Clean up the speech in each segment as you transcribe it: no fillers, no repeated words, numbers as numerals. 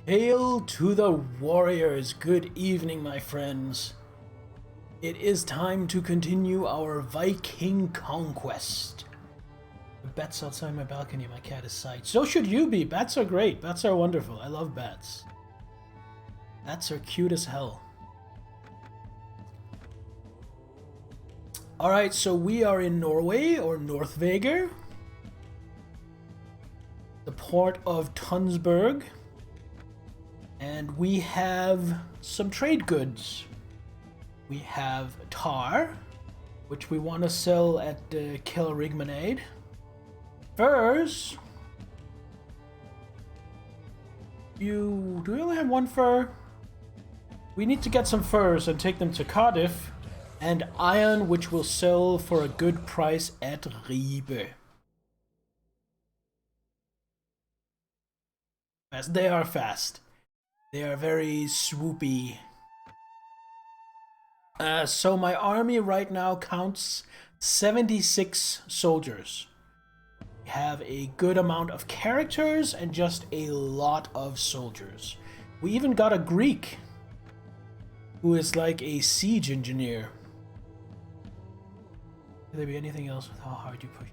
Hail to the warriors! Good evening, my friends. It is time to continue our Viking conquest. The bats outside my balcony, my cat is sight. So should you be. Bats are great. Bats are wonderful. I love bats. Bats are cute as hell. Alright, so we are in Norway, or Northveger. The port of Tunsberg. And we have some trade goods. We have tar, which we want to sell at Kilrigmanade. Furs. Do we only have one fur? We need to get some furs and take them to Cardiff. And iron, which we'll sell for a good price at Ribe. Fast. They are fast. They are very swoopy. So my army right now counts 76 soldiers. We have a good amount of characters and just a lot of soldiers. We even got a Greek who is like a siege engineer. Could there be anything else with how hard you push?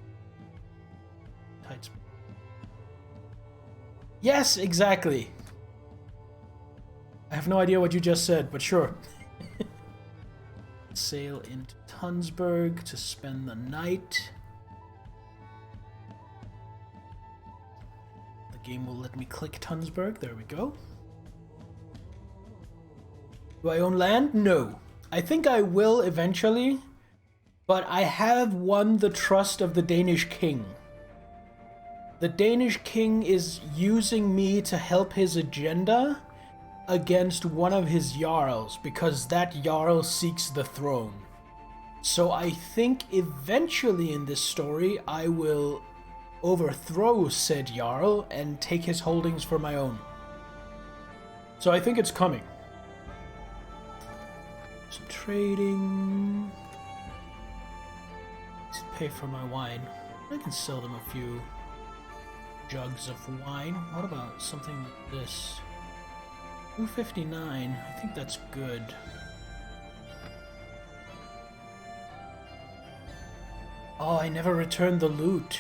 Tight speed. Yes, exactly. I have no idea what you just said, but sure. Sail into Tunsberg to spend the night. The game will let me click Tunsberg. There we go. Do I own land? No. I think I will eventually, but I have won the trust of the Danish king. The Danish king is using me to help his agenda against one of his jarls, because that jarl seeks the throne. So I think eventually in this story I will overthrow said jarl and take his holdings for my own. So I think it's coming. Some trading. Let's pay for my wine. I can sell them a few jugs of wine. What about something like this? 259, I think that's good. Oh, I never returned the loot.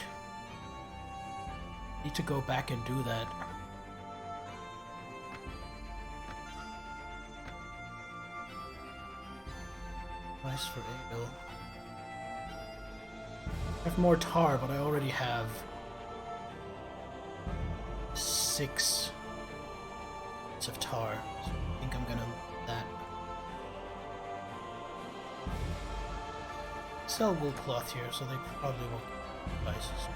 Need to go back and do that. Price for ale. I have more tar, but I already have 6 of tar, so I think I'm gonna leave that. Sell wool cloth here, so they probably won't get prices.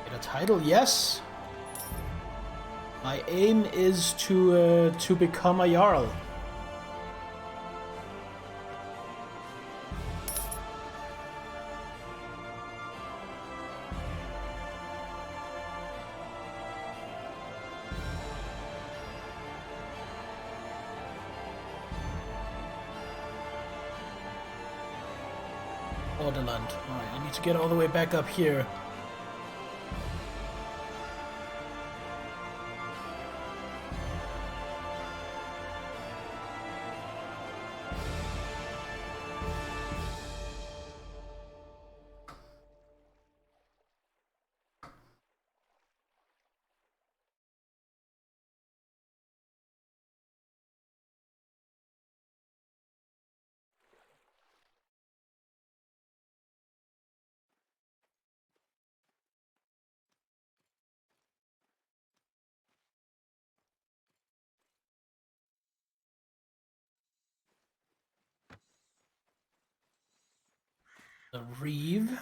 Get a title, yes. My aim is to become a jarl. Orderland. Alright, I need to get all the way back up here. The Reeve.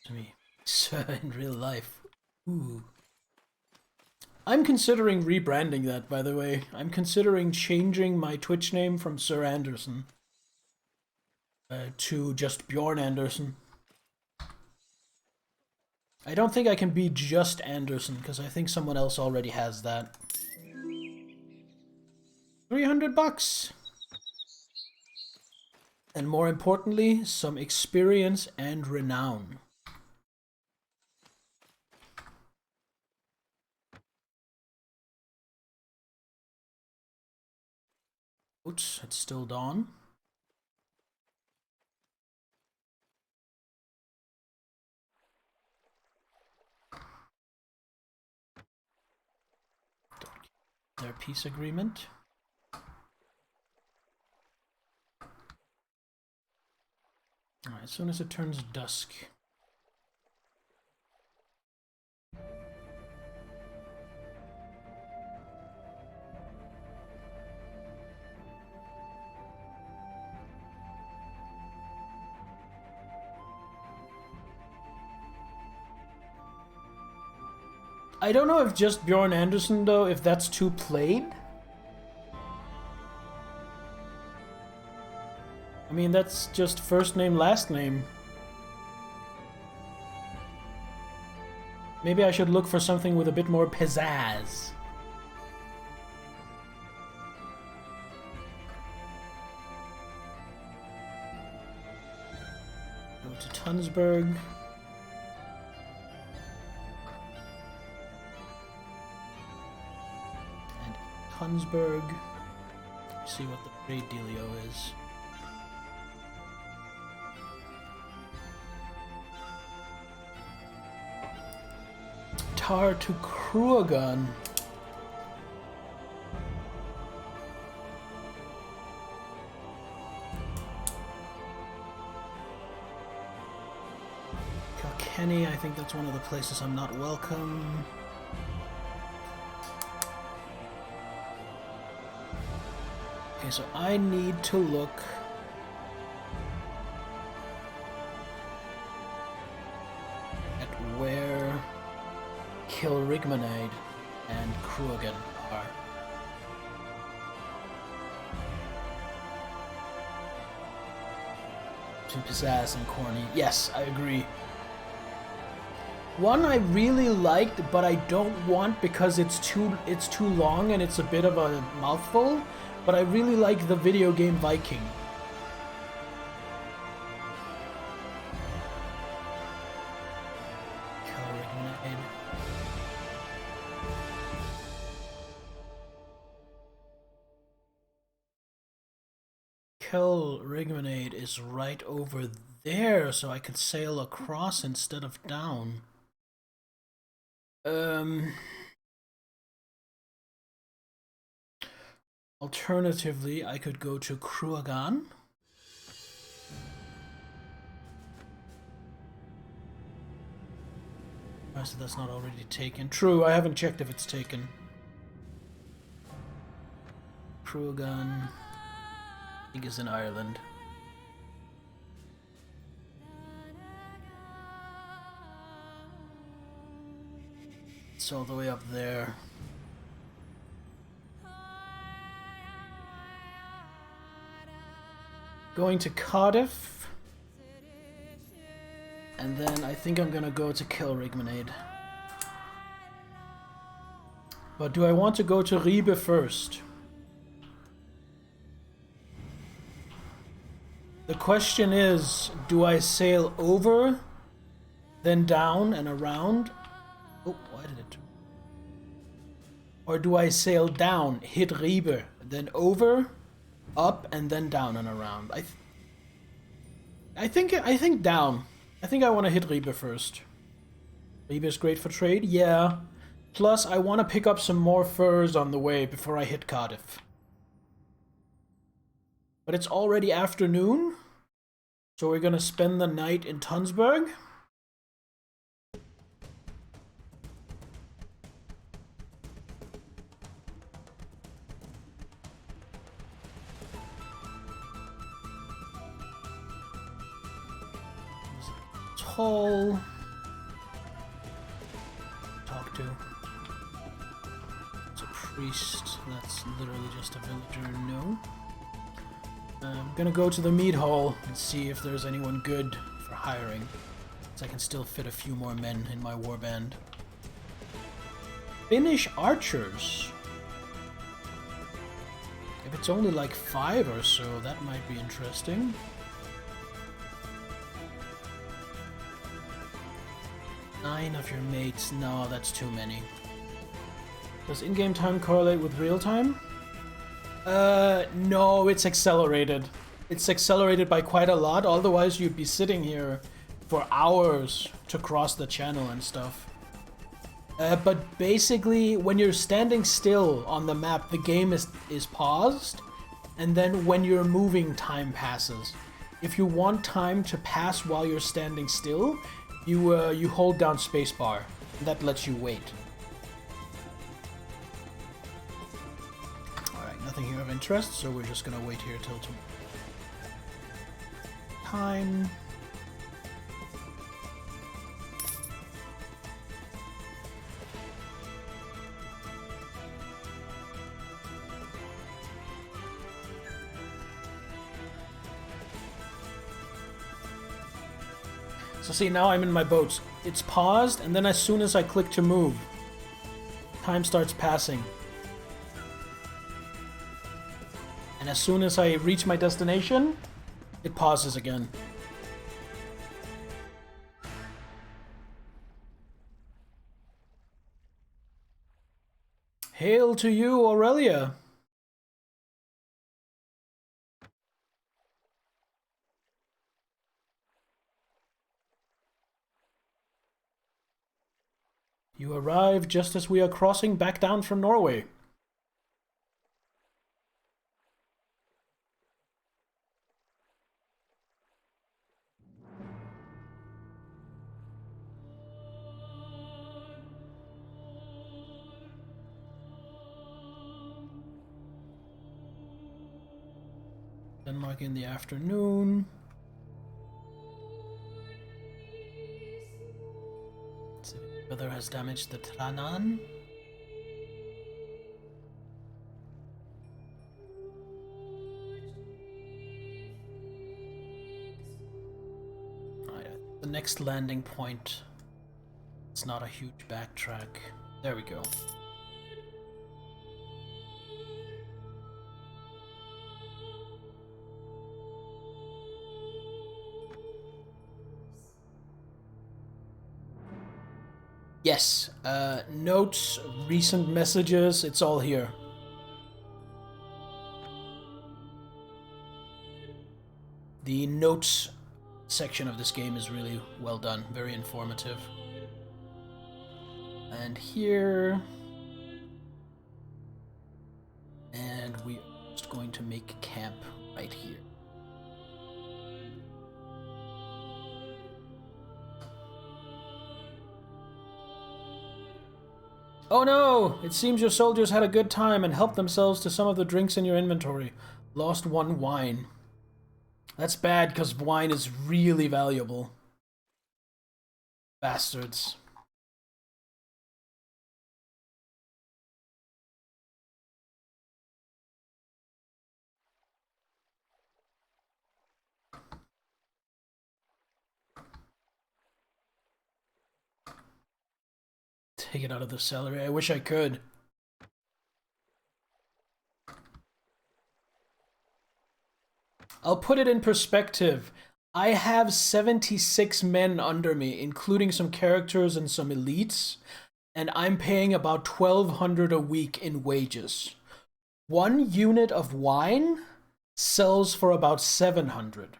To me, sir, in real life. Ooh. I'm considering rebranding that, by the way. I'm considering changing my Twitch name from Sir Anderson to just Bjorn Anderson. I don't think I can be just Anderson, because I think someone else already has that. 300 bucks! And more importantly, some experience and renown. Oops, it's still dawn. Their peace agreement. Alright, as soon as it turns dusk. I don't know if just Bjorn Anderson, though, if that's too plain. I mean, that's just first name, last name. Maybe I should look for something with a bit more pizzazz. Go to Tunsberg. Tunsberg. See what the trade dealio is. Tar to Kruagan. Kilkenny, I think that's one of the places I'm not welcome. Okay, so I need to look at where Kilrigmanide and Kruagan are. Too pizzazz and corny. Yes, I agree. One I really liked, but I don't want because it's too long and it's a bit of a mouthful. But I really like the video game Viking. Kilrigmanide is right over there, so I could sail across instead of down. Alternatively, I could go to Kruagan. So that's not already taken. True, I haven't checked if it's taken. Kruagan, I think is in Ireland. It's all the way up there. Going to Cardiff, and then I think I'm gonna go to Kilrigmanide. But do I want to go to Ribe first? The question is, do I sail over, then down and around? Oh, why did it? Or do I sail down, hit Ribe, then over, up and then down and around? I think down. I think I want to hit Ribe first. Ribe is great for trade, yeah. Plus, I want to pick up some more furs on the way before I hit Cardiff. But it's already afternoon, so we're gonna spend the night in Tunsberg. Hall. Talk to. It's a priest. That's literally just a villager. No. I'm gonna go to the mead hall and see if there's anyone good for hiring, so I can still fit a few more men in my warband. Finnish archers. If it's only like 5 or so, that might be interesting. Nine of your mates. No, that's too many. Does in-game time correlate with real time? No, it's accelerated. It's accelerated by quite a lot, otherwise you'd be sitting here for hours to cross the channel and stuff. But basically, when you're standing still on the map, the game is paused, and then when you're moving, time passes. If you want time to pass while you're standing still, you hold down spacebar, and that lets you wait. Alright, nothing here of interest, so we're just gonna wait here till time. So see, now I'm in my boat. It's paused, and then as soon as I click to move, time starts passing. And as soon as I reach my destination, it pauses again. Hail to you, Aurelia! You arrive just as we are crossing back down from Norway. Denmark in the afternoon. Weather has damaged the Tranan. The next landing point. It's not a huge backtrack. There we go. Yes, notes, recent messages, it's all here. The notes section of this game is really well done, very informative. And here... And we are just going to make camp right here. Oh no! It seems your soldiers had a good time and helped themselves to some of the drinks in your inventory. Lost one wine. That's bad, because wine is really valuable. Bastards. Take it out of the celery. I wish I could. I'll put it in perspective. I have 76 men under me, including some characters and some elites, and I'm paying about 1,200 a week in wages. 1 unit of wine sells for about 700.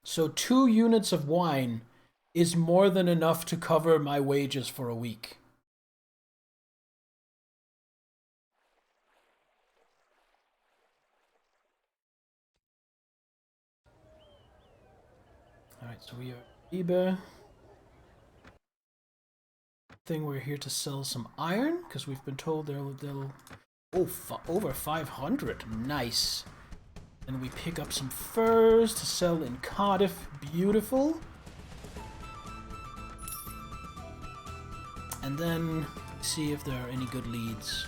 So 2 units of wine is more than enough to cover my wages for a week. Alright, so we are eBay. Thing we're here to sell some iron, because we've been told they'll over 500. Nice. And we pick up some furs to sell in Cardiff. Beautiful. And then see if there are any good leads.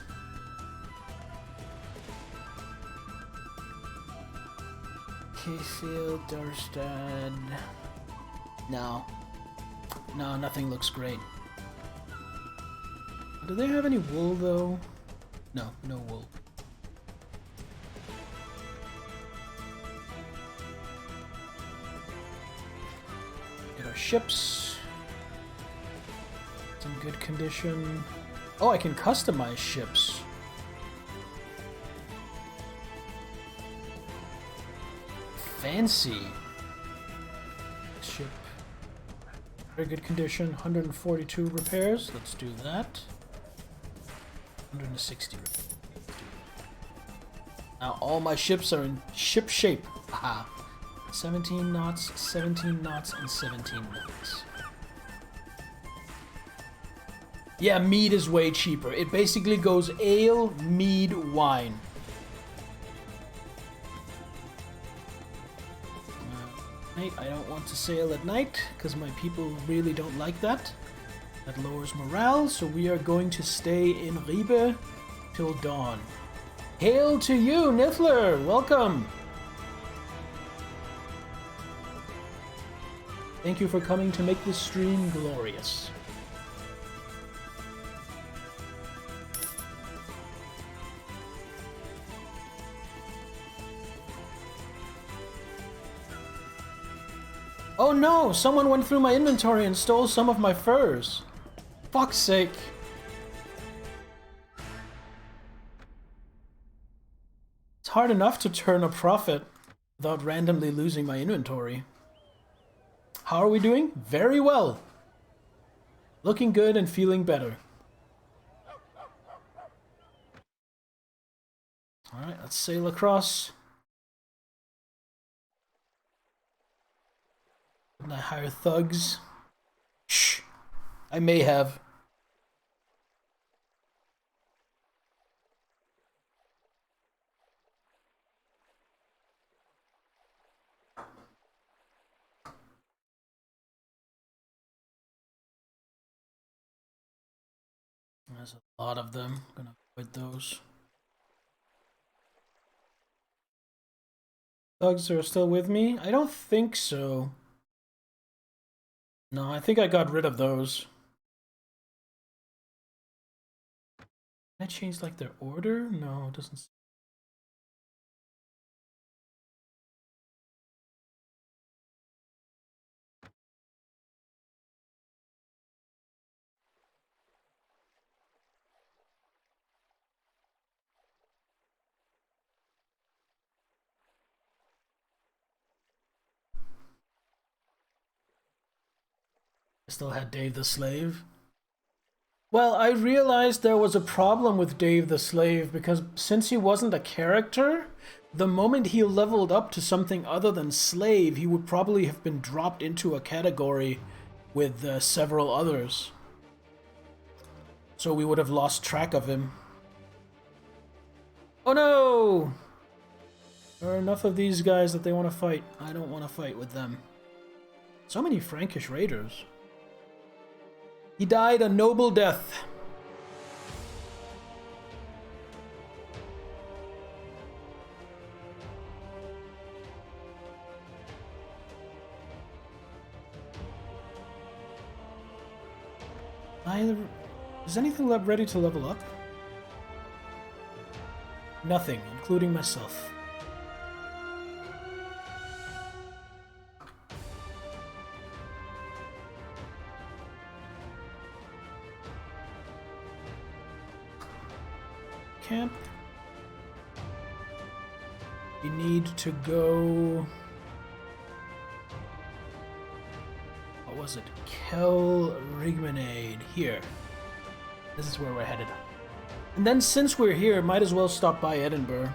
Kayfield, Darstad. No, nothing looks great. Do they have any wool though? No, no wool. Get our ships. good condition. Oh, I can customize ships. Fancy. Ship. Very good condition. 142 repairs. Let's do that. 160 repairs. Now all my ships are in ship shape. Aha. 17 knots, 17 knots, and 17 knots. Yeah, mead is way cheaper. It basically goes ale, mead, wine. I don't want to sail at night, because my people really don't like that. That lowers morale, so we are going to stay in Ribe till dawn. Hail to you, Niffler! Welcome! Thank you for coming to make this stream glorious. Oh no! Someone went through my inventory and stole some of my furs. Fuck's sake. It's hard enough to turn a profit without randomly losing my inventory. How are we doing? Very well. Looking good and feeling better. Alright, let's sail across. Didn't I hire thugs? Shh. I may have. There's a lot of them. I'm gonna avoid those. Thugs are still with me? I don't think so. No, I think I got rid of those. Can I change like their order? No, it doesn't. I still had Dave the Slave. Well, I realized there was a problem with Dave the Slave because since he wasn't a character, the moment he leveled up to something other than slave, he would probably have been dropped into a category with several others. So we would have lost track of him. Oh no! There are enough of these guys that they want to fight. I don't want to fight with them. So many Frankish raiders. He died a noble death. Is anything ready to level up? Nothing, including myself. Camp. We need to go... What was it? Kel Rigmanade. Here. This is where we're headed. And then since we're here, might as well stop by Edinburgh.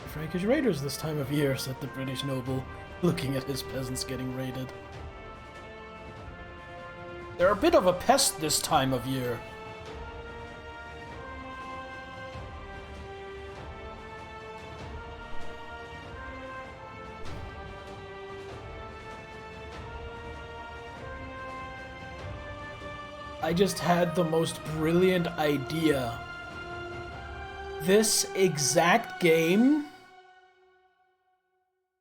Frankish raiders this time of year, said the British noble, looking at his peasants getting raided. They're a bit of a pest this time of year. I just had the most brilliant idea. This exact game,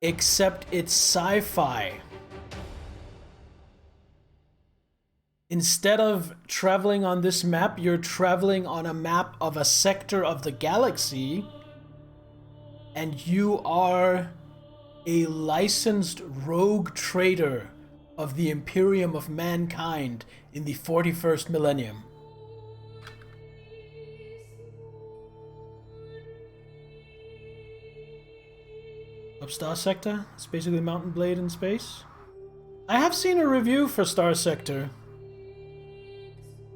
except it's sci-fi. Instead of traveling on this map, you're traveling on a map of a sector of the galaxy, and you are a licensed rogue trader of the Imperium of Mankind in the 41st millennium. Up Star Sector? It's basically Mountain Blade in space. I have seen a review for Star Sector.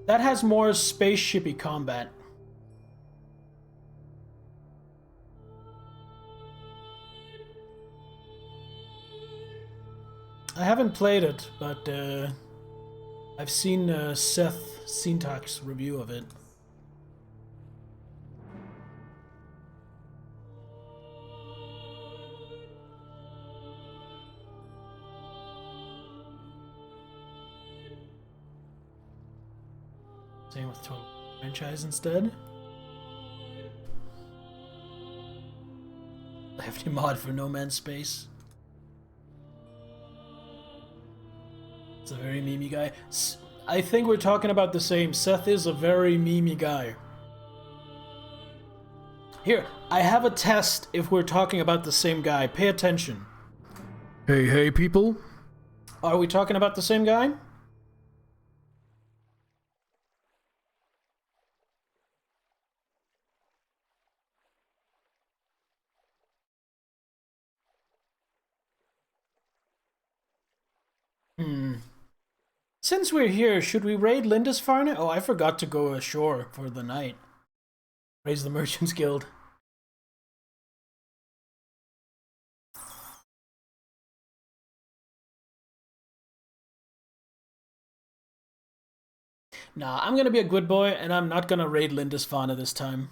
That has more spaceshipy combat. I haven't played it, but I've seen Seth Sintak's review of it. Same with Total Franchise instead. Hefty mod for No Man's Space. It's a very memey guy. I think we're talking about the same. Seth is a very memey guy. Here, I have a test if we're talking about the same guy. Pay attention. Hey, people. Are we talking about the same guy? Since we're here, should we raid Lindisfarne? Oh, I forgot to go ashore for the night. Raise the Merchants Guild. Nah, I'm gonna be a good boy, and I'm not gonna raid Lindisfarne this time.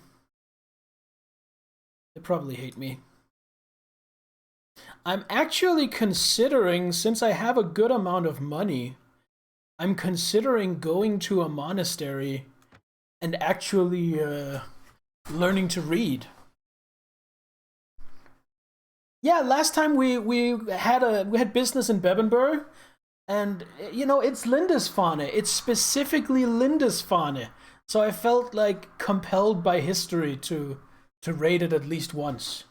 They probably hate me. I'm actually considering, since I have a good amount of money, I'm considering going to a monastery and actually learning to read. Yeah, last time we had business in Bebenburg, and you know, it's Lindisfarne. It's specifically Lindisfarne. So I felt like compelled by history to raid it at least once.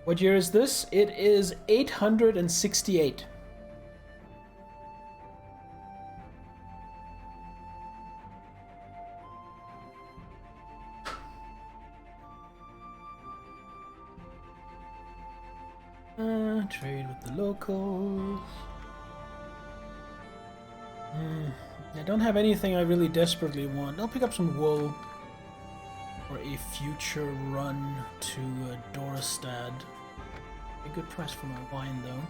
What year is this? It is 868. Trade with the locals. I don't have anything I really desperately want. I'll pick up some wool for a future run to Dorstad. A good price for my wine, though.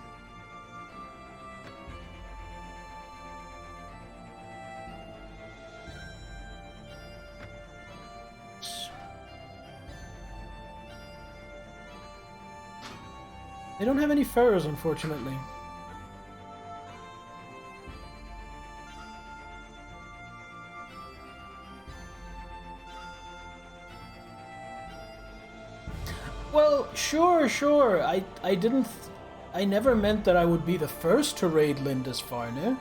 They don't have any furs, unfortunately. Well, sure. I never meant that I would be the first to raid Lindisfarne.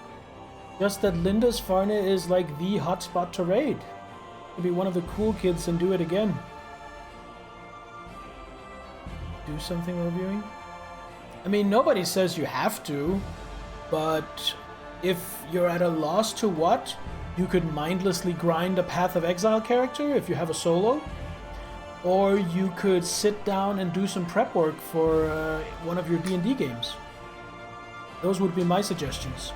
Just that Lindisfarne is like the hotspot to raid. To be one of the cool kids and do it again. Do something reviewing? I mean, nobody says you have to, but if you're at a loss to what, you could mindlessly grind a Path of Exile character if you have a solo. Or you could sit down and do some prep work for one of your D&D games. Those would be my suggestions.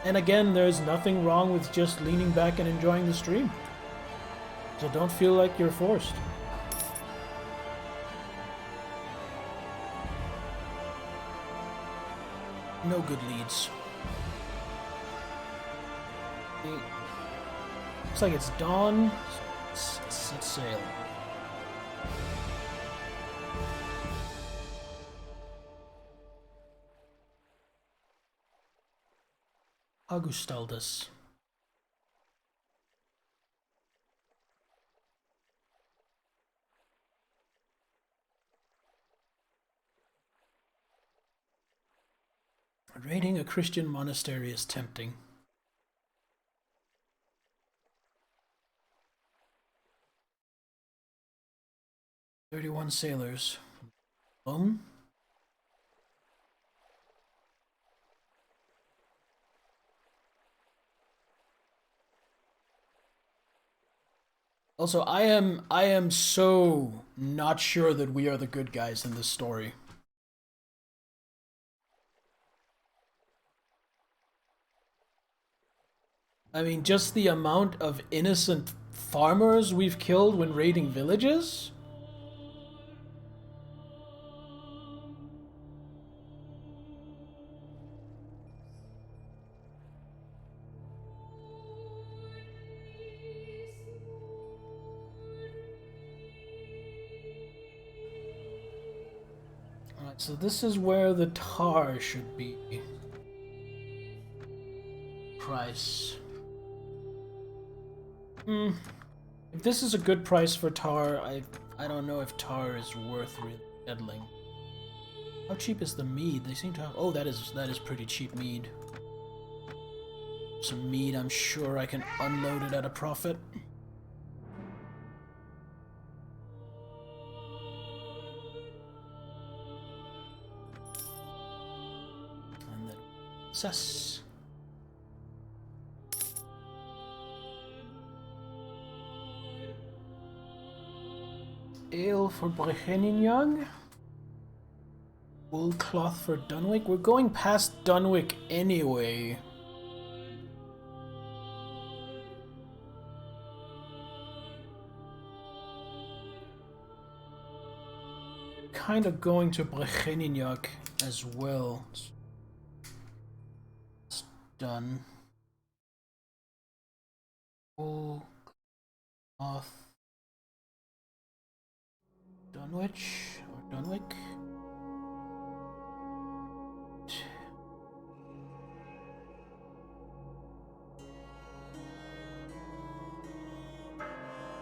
And again, there's nothing wrong with just leaning back and enjoying the stream. So don't feel like you're forced. No good leads. Looks like it's dawn. Set sail. Augustaldus. Raiding a Christian monastery is tempting. 31 sailors. Alone? Also, I am so not sure that we are the good guys in this story. I mean, just the amount of innocent farmers we've killed when raiding villages? Alright, so this is where the tar should be. Price. If this is a good price for tar, I don't know if tar is worth really settling. How cheap is the mead? They seem to have. Oh, that is pretty cheap mead. Some mead, I'm sure I can unload it at a profit. And then success. Ale for Brechenignac. Wool cloth for Dunwich. We're going past Dunwich anyway. Kind of going to Brechenignac as well. It's done. Wool cloth. Dunwich or Dunwich.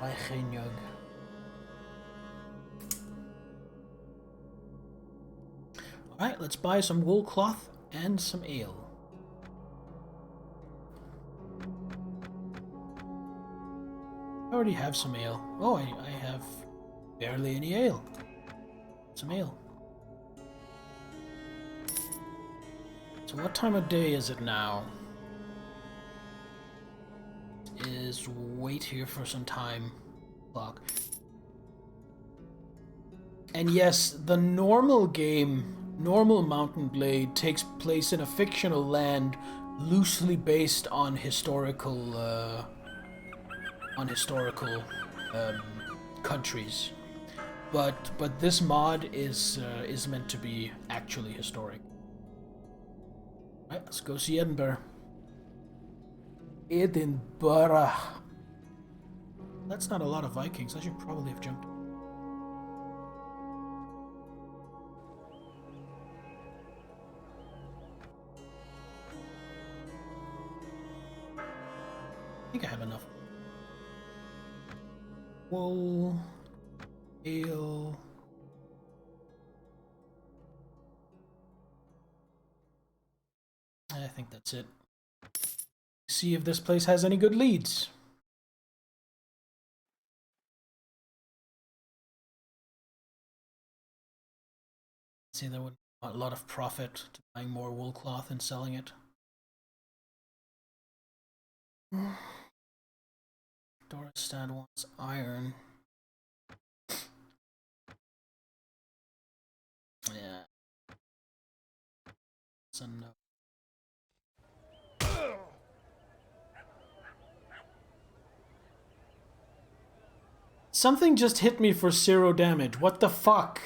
Brechenignac. Alright, let's buy some wool cloth and some ale. I already have some ale. Oh, I have barely any ale. Some ale. So what time of day is it now? It is wait here for some time clock. And yes, the normal game, normal Mountain Blade, takes place in a fictional land loosely based on historical countries. But this mod is meant to be actually historic. Alright, let's go see Edinburgh. Edinburgh. That's not a lot of Vikings. I should probably have jumped. I think I have enough. Wool, ale. I think that's it. See if this place has any good leads. See, there would be a lot of profit to buying more wool cloth and selling it. Dorstad wants iron. Yeah. It's a no. Something just hit me for 0 damage. What the fuck?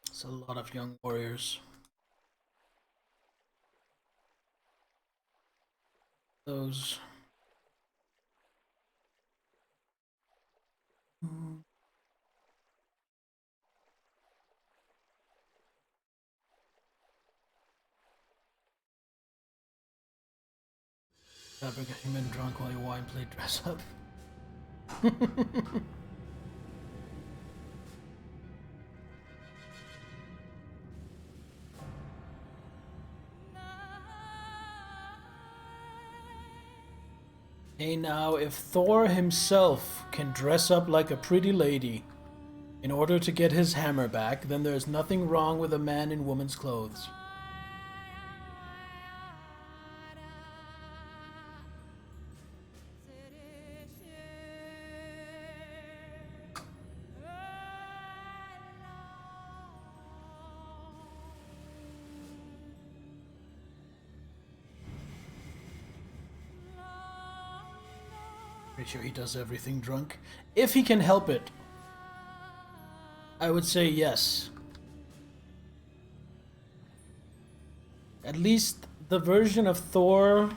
It's a lot of young warriors. Those. Fabric a human drunk while you wine plate dress up. Hey now, if Thor himself can dress up like a pretty lady in order to get his hammer back, then there's nothing wrong with a man in woman's clothes. Pretty sure he does everything drunk. If he can help it, I would say yes. At least the version of Thor...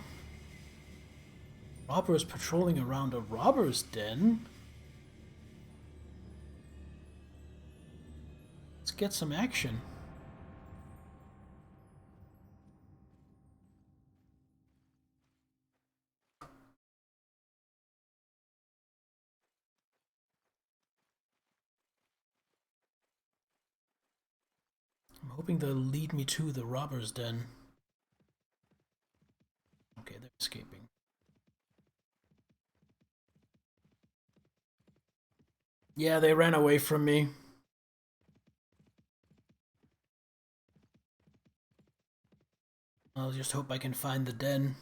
Robbers patrolling around a robber's den? Let's get some action. I'm hoping they'll lead me to the robber's den. Okay, they're escaping. Yeah, they ran away from me. I'll just hope I can find the den.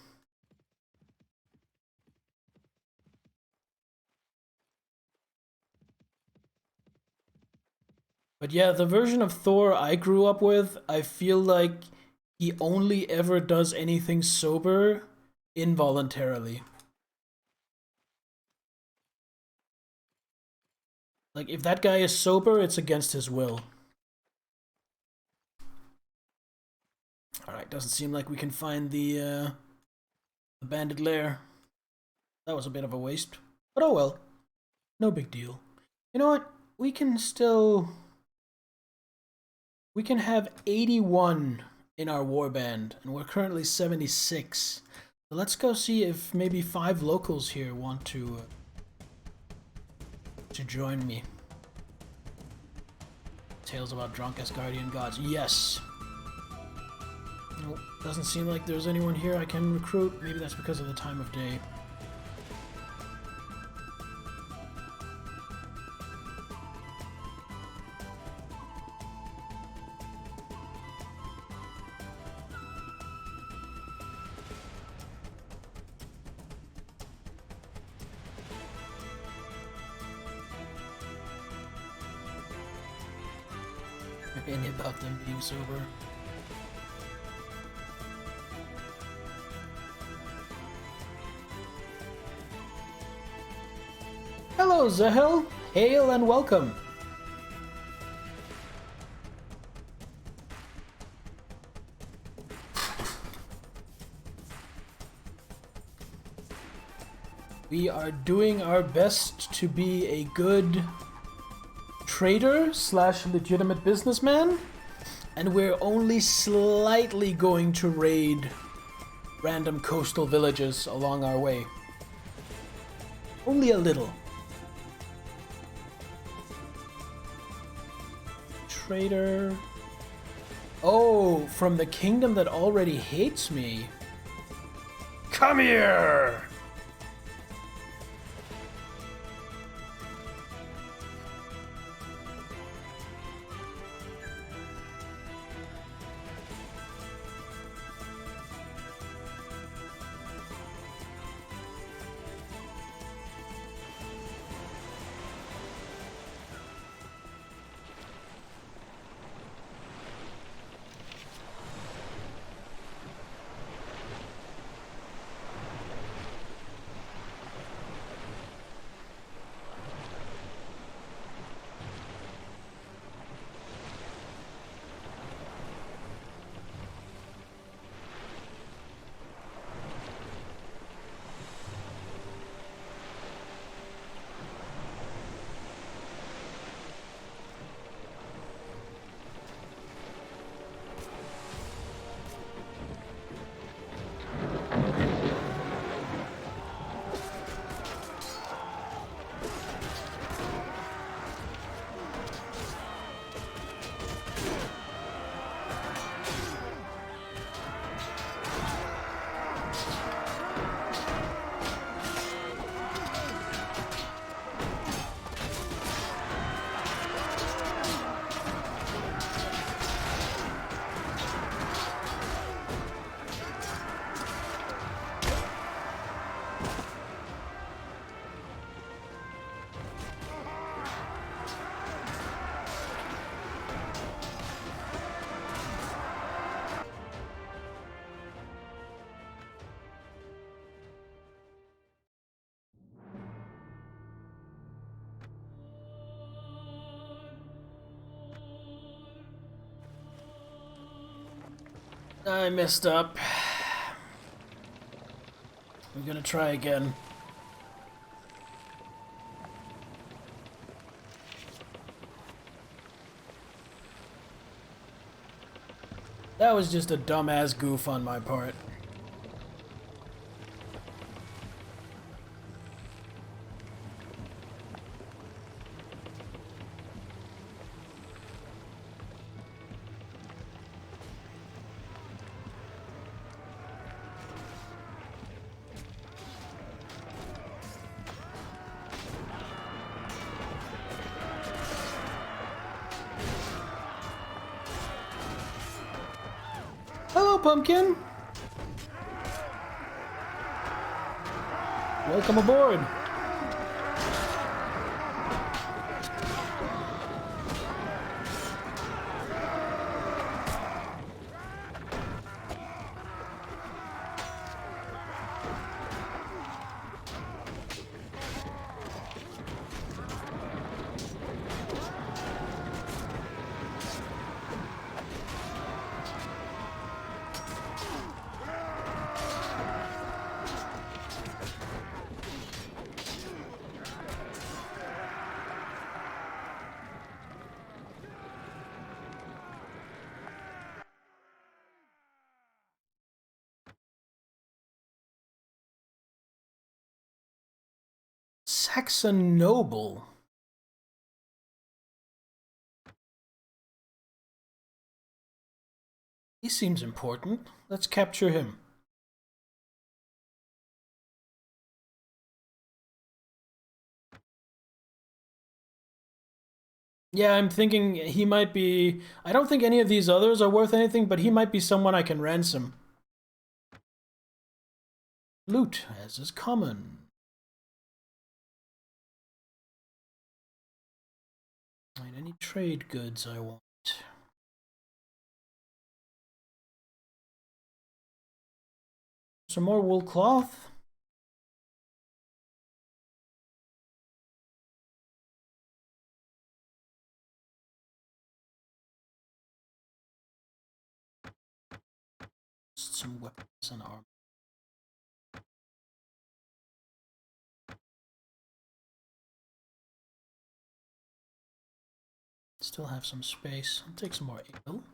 But yeah, the version of Thor I grew up with, I feel like he only ever does anything sober involuntarily. Like, if that guy is sober, it's against his will. Alright, doesn't seem like we can find the bandit lair. That was a bit of a waste. But oh well. No big deal. You know what? We can still... We can have 81 in our warband, and we're currently 76. So let's go see if maybe 5 locals here want to join me. Tales about drunk Asgardian gods. Yes! Nope, doesn't seem like there's anyone here I can recruit. Maybe that's because of the time of day. Any about them being sober. Hello, Zahel! Hail and welcome! We are doing our best to be a good trader slash legitimate businessman, and we're only slightly going to raid random coastal villages along our way. Only a little. Trader. Oh, from the kingdom that already hates me. Come here! I messed up. We're gonna try again. That was just a dumbass goof on my part. Hello, Pumpkin! Welcome aboard! Saxon noble. He seems important. Let's capture him. Yeah, I'm thinking he might be... I don't think any of these others are worth anything, but he might be someone I can ransom. Loot, as is common. Right, any trade goods I want. Some more wool cloth. Some weapons and armor. Still have some space. I'll take some more ale.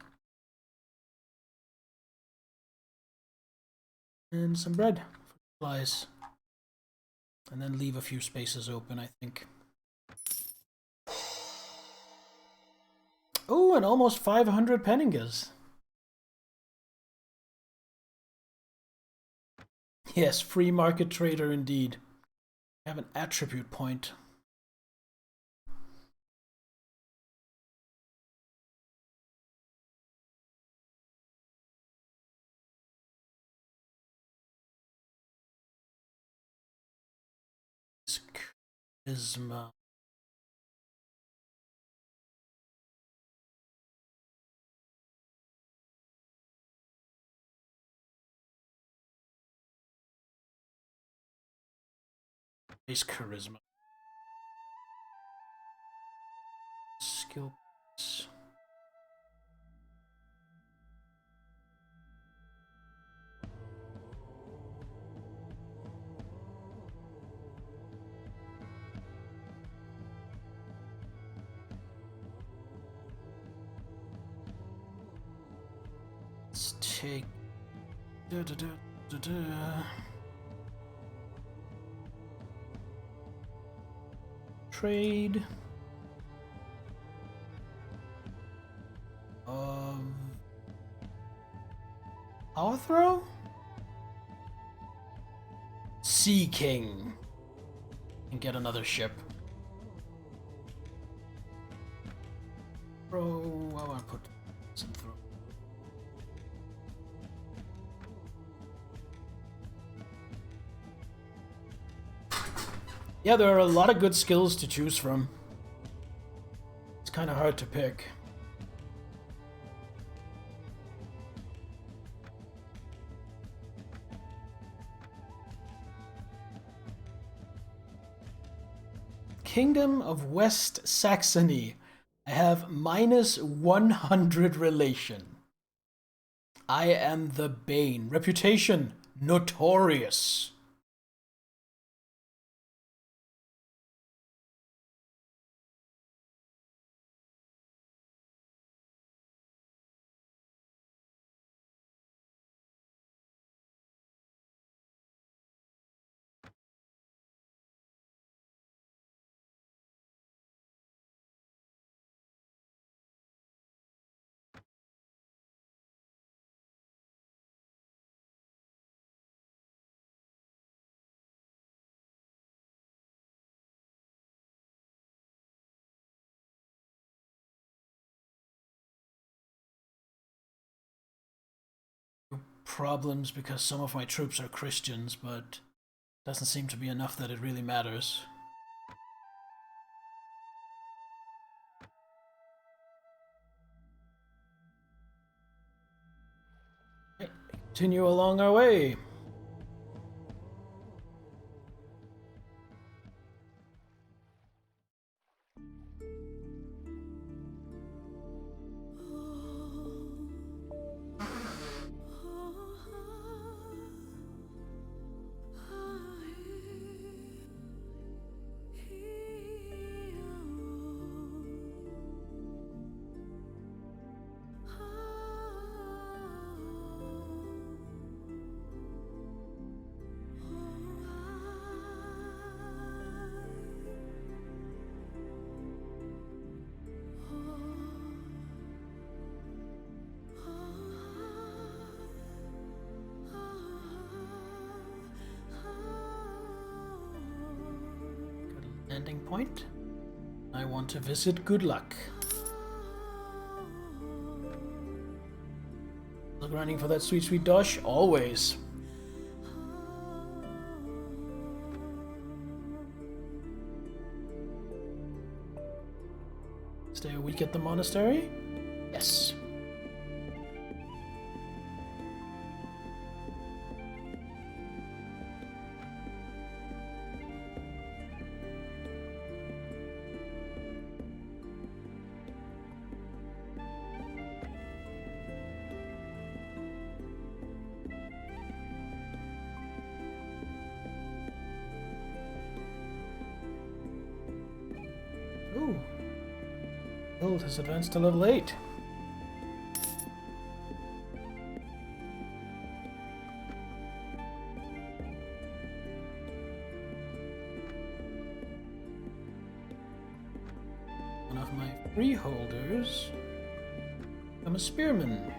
And some bread for supplies. And then leave a few spaces open, I think. Oh, and almost 500 penningas. Yes, free market trader indeed. I have an attribute point. Charisma. Base charisma. Skill points. Let's take... Trade. Power throw? Sea King. And get another ship. Bro, I want to put some throw. Yeah, there are a lot of good skills to choose from. It's kind of hard to pick. Kingdom of West Saxony. I have minus 100 relation. I am the Bane. Reputation, notorious. Problems because some of my troops are Christians, but doesn't seem to be enough that it really matters. Right, continue along our way. Landing point. I want to visit Good Luck. Look, running for that sweet, sweet dosh? Always. Stay a week at the monastery? Yes. Ooh. Build has advanced to level 8. One of my freeholders become a spearman.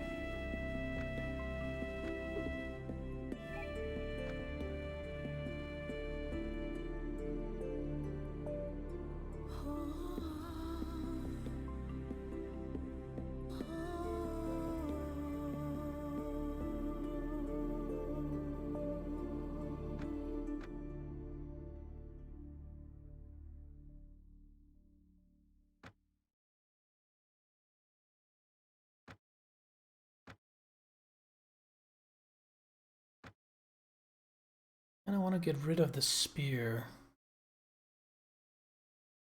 And I want to get rid of the spear.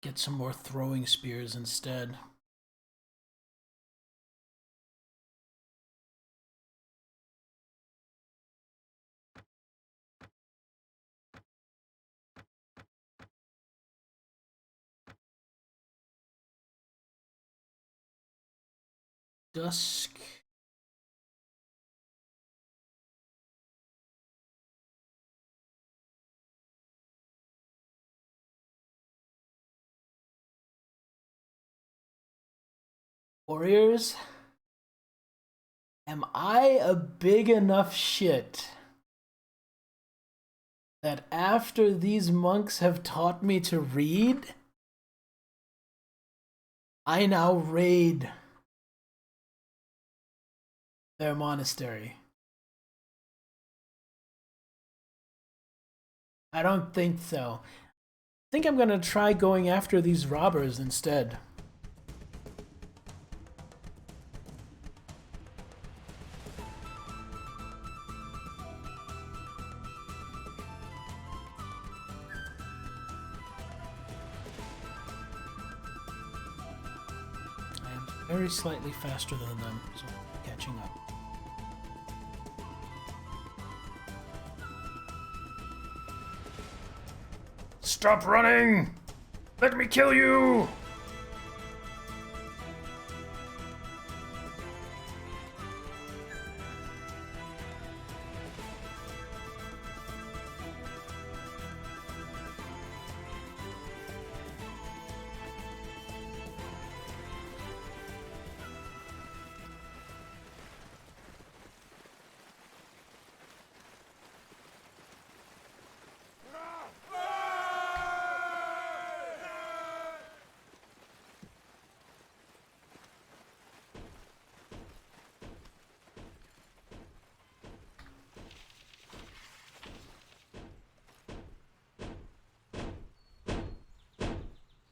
Get some more throwing spears instead. Dusk. Warriors, am I a big enough shit that after these monks have taught me to read, I now raid their monastery? I don't think so. I think I'm gonna try going after these robbers instead. I am very slightly faster than them, so I'm catching up. Stop running! Let me kill you!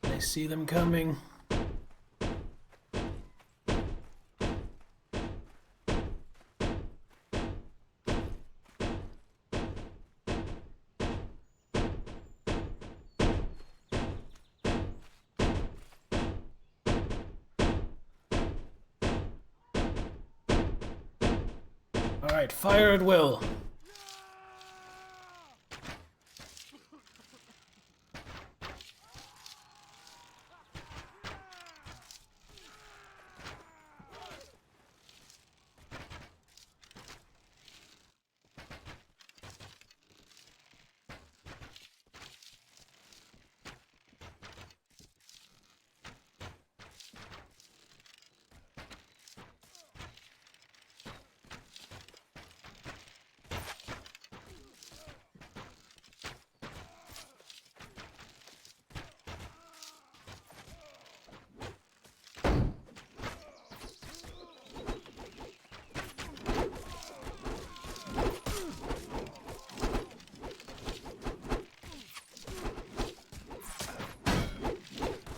I see them coming. Alright, fire at will.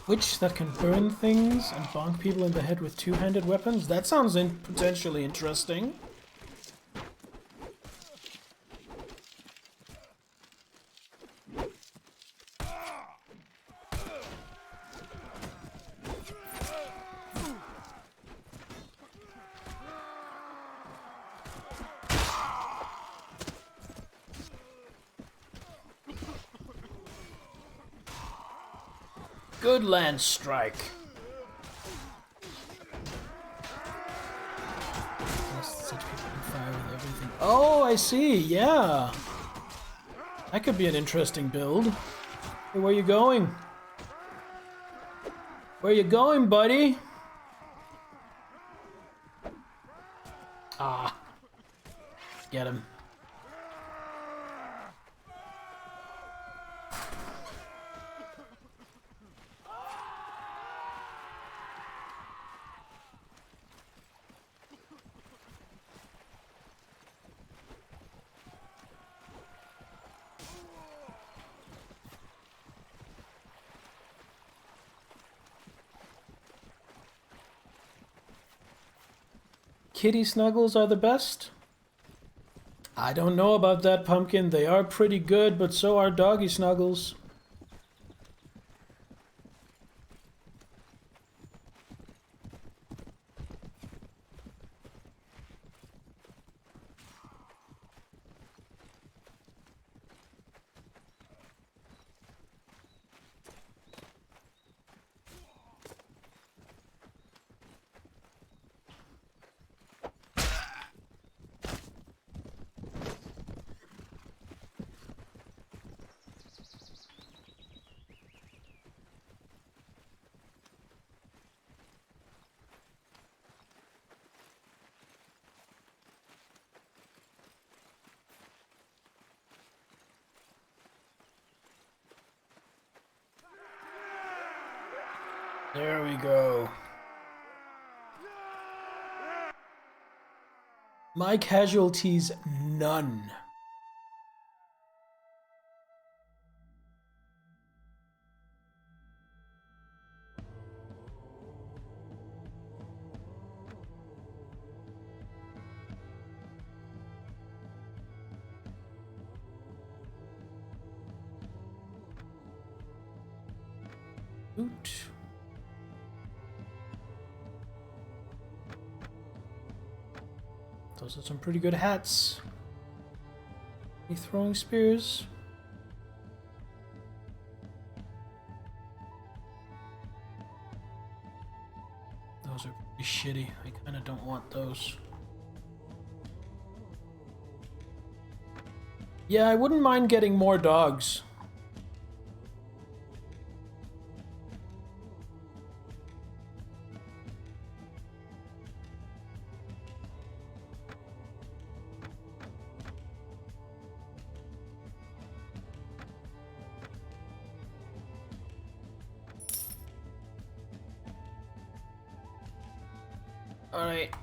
Witch that can burn things and bonk people in the head with two-handed weapons? That sounds potentially interesting. Good land strike. Such people can fire with everything. Oh, I see. Yeah, that could be an interesting build. Hey, where you going? Where you going, buddy? Ah, get him. Kitty snuggles are the best? I don't know about that, Pumpkin. They are pretty good, but so are doggy snuggles. There we go. My casualties, none. Oot. Those are some pretty good hats. Any throwing spears? shitty. I kind of don't want those. Yeah, I wouldn't mind getting more dogs. All right.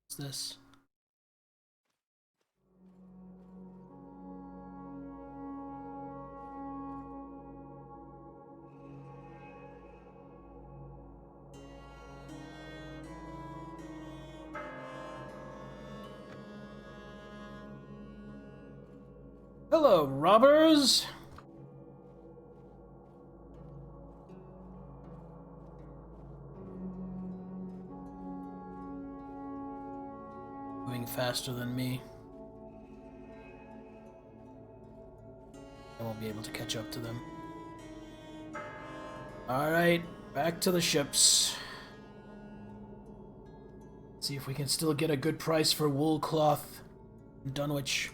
What's this? Hello, robbers! Moving faster than me. I won't be able to catch up to them. Alright, back to the ships. See if we can still get a good price for wool cloth in Dunwich.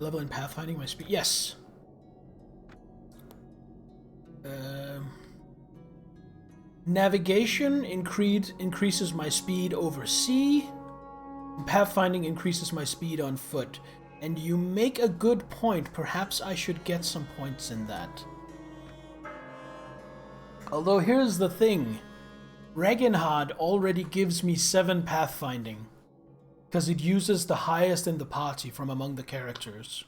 Level in pathfinding my speed. Yes. Navigation increases my speed over sea. Pathfinding increases my speed on foot. And you make a good point. Perhaps I should get some points in that. Although here's the thing. Regenhard already gives me 7 pathfinding. Because it uses the highest in the party from among the characters.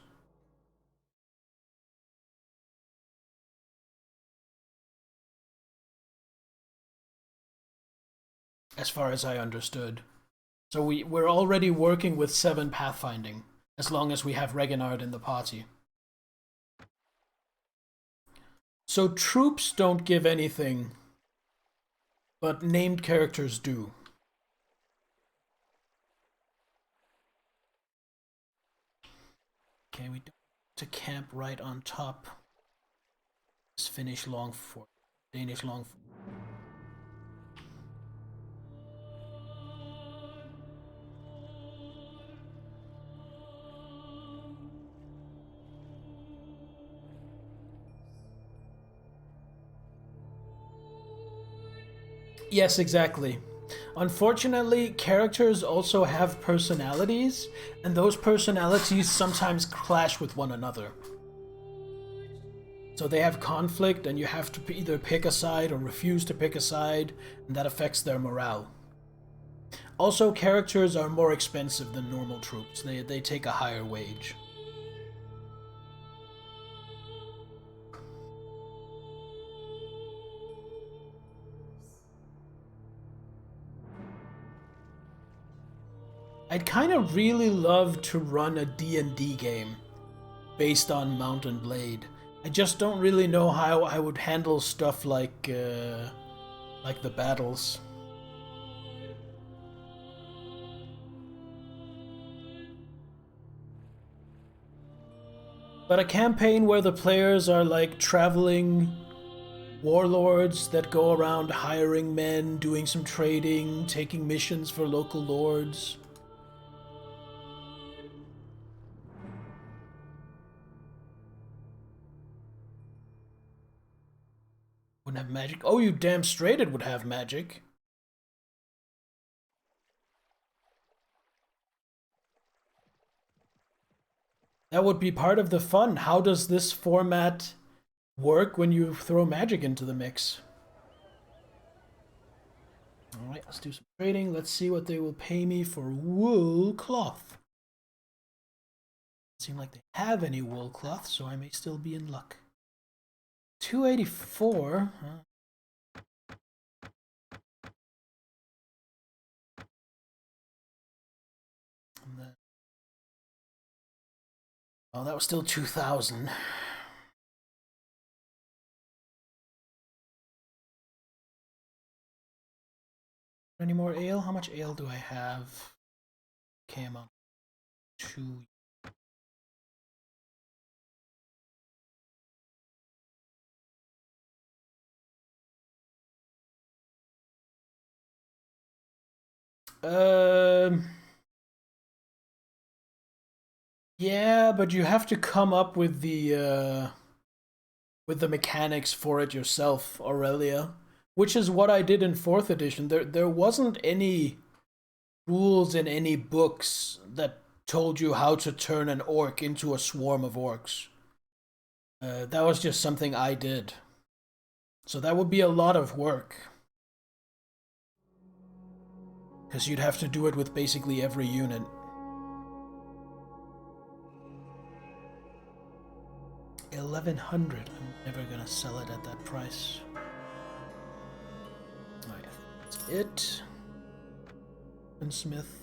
As far as I understood. So we're already working with 7 pathfinding, as long as we have Regenhard in the party. So troops don't give anything, but named characters do. Okay, we don't have to camp right on top. Let's finish Longford, Danish Longford. Yes, exactly. Unfortunately, characters also have personalities, and those personalities sometimes clash with one another. So they have conflict, and you have to either pick a side or refuse to pick a side, and that affects their morale. Also, characters are more expensive than normal troops. They take a higher wage. I'd kind of really love to run a D&D game based on Mount and Blade. I just don't really know how I would handle stuff like the battles. But a campaign where the players are like traveling warlords that go around hiring men, doing some trading, taking missions for local lords. Wouldn't have magic. Oh, you damn straight it would have magic. That would be part of the fun. How does this format work when you throw magic into the mix? Alright, let's do some trading. Let's see what they will pay me for wool cloth. Doesn't seem like they have any wool cloth, so I may still be in luck. 284. Oh, that was still 2,000. Any more ale? How much ale do I have? Okay, I'm on 2. Yeah, but you have to come up with the mechanics for it yourself, Aurelia. Which is what I did in 4th edition. There wasn't any rules in any books that told you how to turn an orc into a swarm of orcs. That was just something I did. So that would be a lot of work. Because you'd have to do it with basically every unit. $1,100. I'm never gonna sell it at that price. Alright, that's it. And Smith.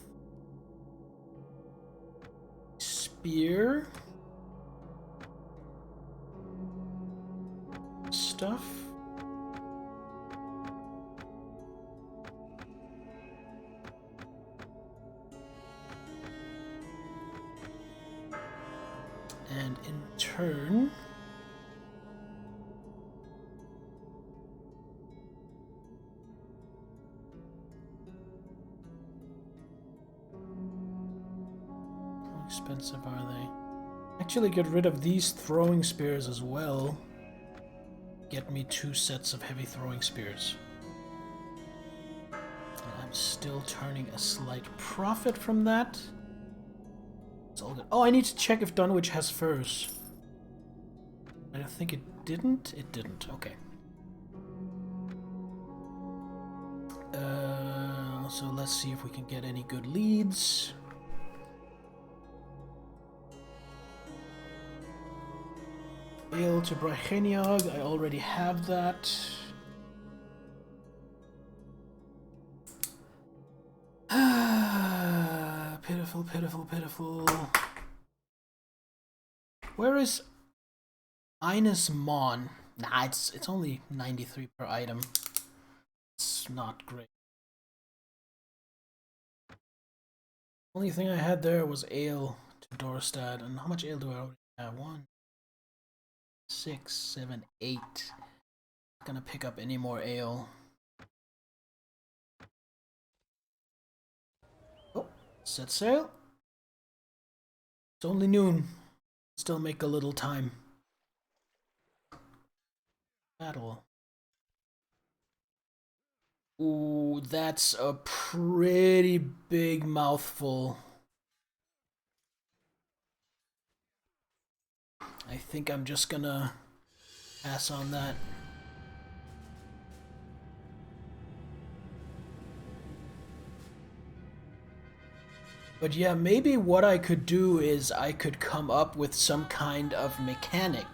Spear. Stuff. And in turn, how expensive are they? Actually, get rid of these throwing spears as well. Get me 2 sets of heavy throwing spears. And I'm still turning a slight profit from that. It's all good. Oh, I need to check if Dunwich has furs. I don't think it didn't. It didn't. Okay. So let's see if we can get any good leads. Ale to Bracheniog. I already have that. Pitiful, pitiful, pitiful. Where is Ines Mon? Nah, it's only 93 per item. It's not great. Only thing I had there was ale to Dorstad, and how much ale do I already have? 1, 6, 7, 8. Not gonna pick up any more ale. Oh, set sail. It's only noon. Still make a little time. Battle. Ooh, that's a pretty big mouthful. I think I'm just gonna pass on that. But yeah, maybe what I could do is I could come up with some kind of mechanic.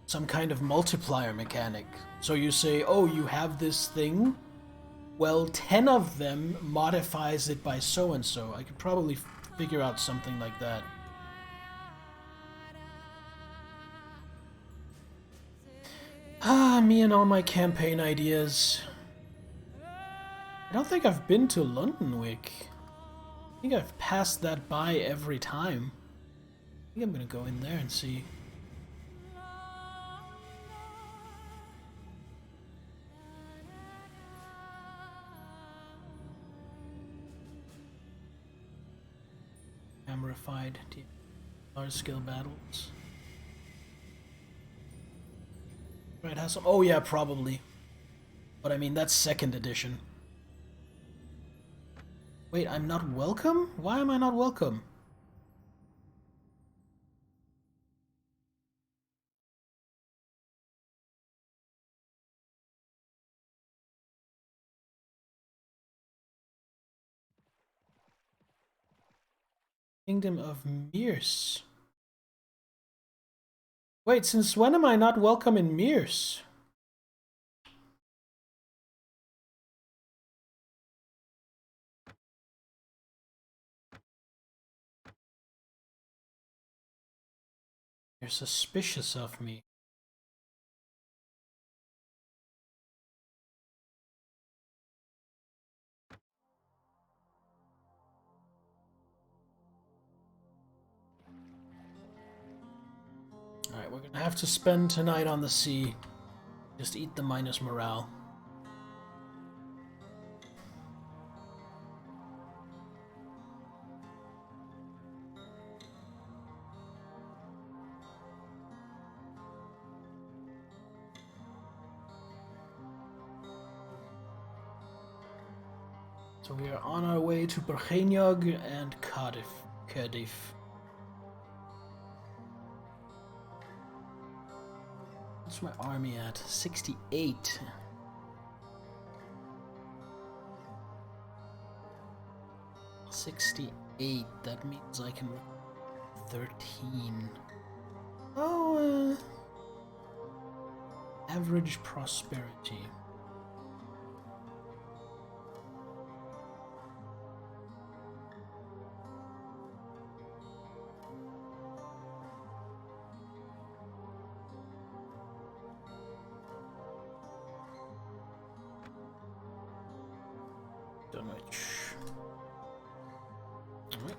Some kind of multiplier mechanic. So you say, oh, you have this thing. Well, 10 of them modifies it by so-and-so. I could probably figure out something like that. Ah, me and all my campaign ideas. I don't think I've been to Londonwick. I think I've passed that by every time. I think I'm gonna go in there and see. Amplified large scale battles. Right, has some. Oh yeah, probably. But I mean, that's 2nd edition. Wait, I'm not welcome? Why am I not welcome? Kingdom of Mears. Wait, since when am I not welcome in Mears? You're suspicious of me. Alright, we're gonna have to spend tonight on the sea. Just eat the minus morale. So we are on our way to Berchenog and Cardiff. What's my army at? 68. That means I can 13. Oh, average prosperity. Dunwich. Alright.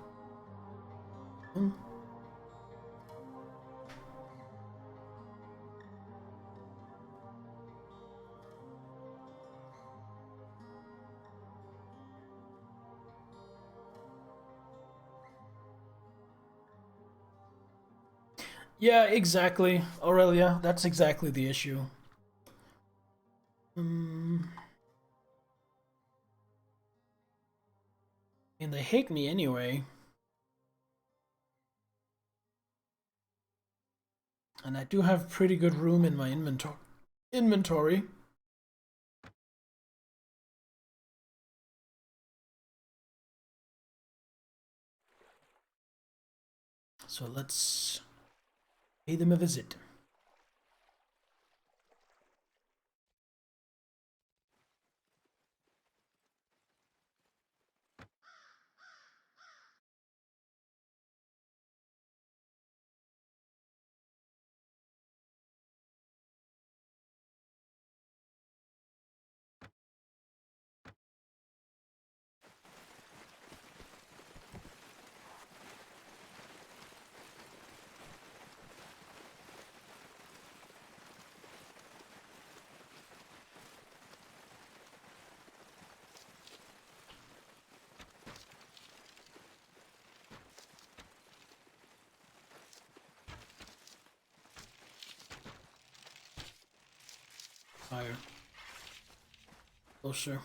Yeah, exactly, Aurelia. That's exactly the issue. And they hate me anyway. And I do have pretty good room in my inventory. So let's pay them a visit. Fire. Closer.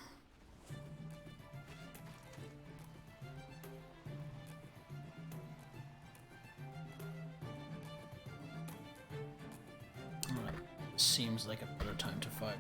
Alright. Seems like a better time to fight.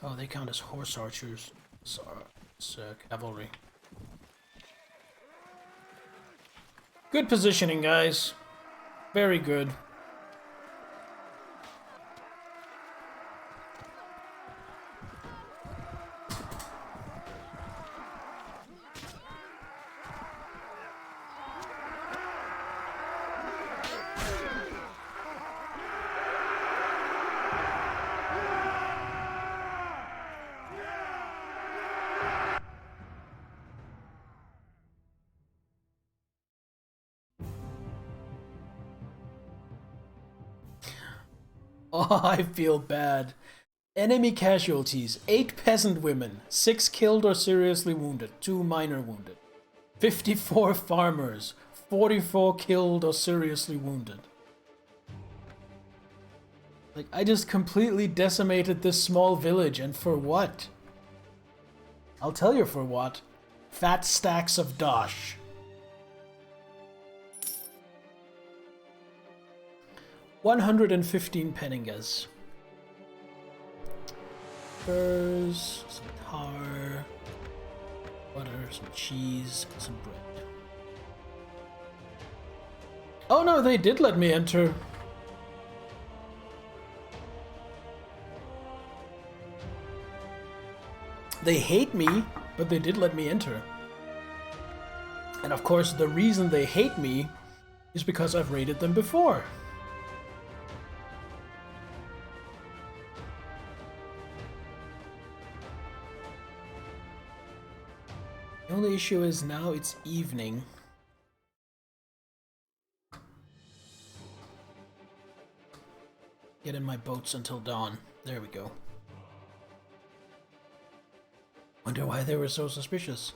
Oh, they count as horse archers. It's cavalry. Good positioning, guys. Very good. Oh, I feel bad. Enemy casualties: 8 peasant women, 6 killed or seriously wounded, 2 minor wounded. 54 farmers, 44 killed or seriously wounded. Like, I just completely decimated this small village, and for what? I'll tell you for what. Fat stacks of dosh. 115 penningas. Furs, some tar, butter, some cheese, some bread. Oh no, they did let me enter. They hate me, but they did let me enter. And of course, the reason they hate me is because I've raided them before. The only issue is now it's evening. Get in my boats until dawn. There we go. Wonder why they were so suspicious.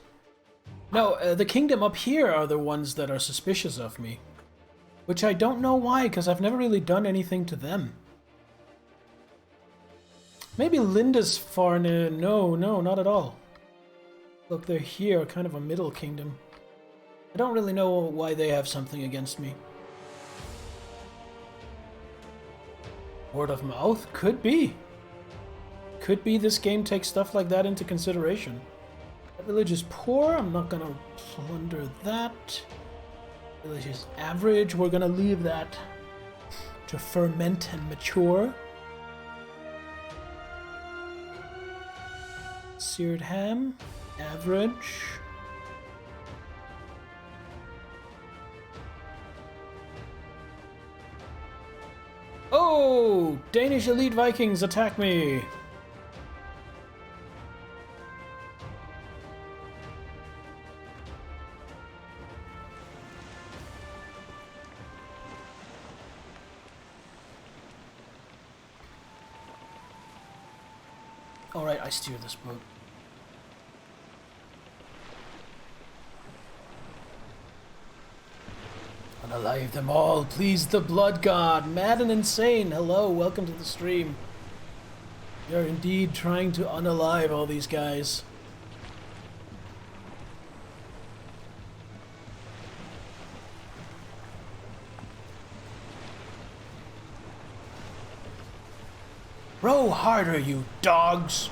No, the kingdom up here are the ones that are suspicious of me. Which I don't know why, because I've never really done anything to them. Maybe Linda's far no, not at all. Look, they're here, kind of a middle kingdom. I don't really know why they have something against me. Word of mouth? Could be. Could be this game takes stuff like that into consideration. That village is poor, I'm not gonna plunder that. Village is average, we're gonna leave that to ferment and mature. Seared ham, average. Oh! Danish elite Vikings attack me! Alright, I steer this boat. Unalive them all, please the blood god, mad and insane. Hello, welcome to the stream. We are indeed trying to unalive all these guys. Row harder, you dogs!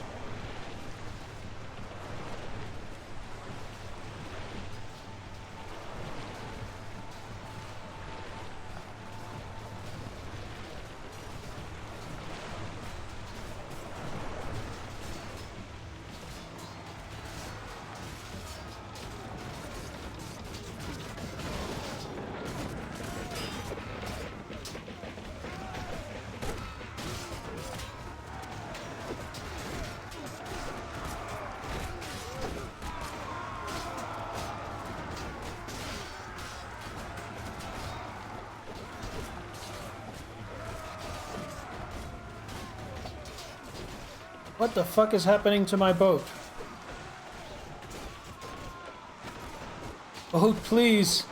What the fuck is happening to my boat? Boat, please.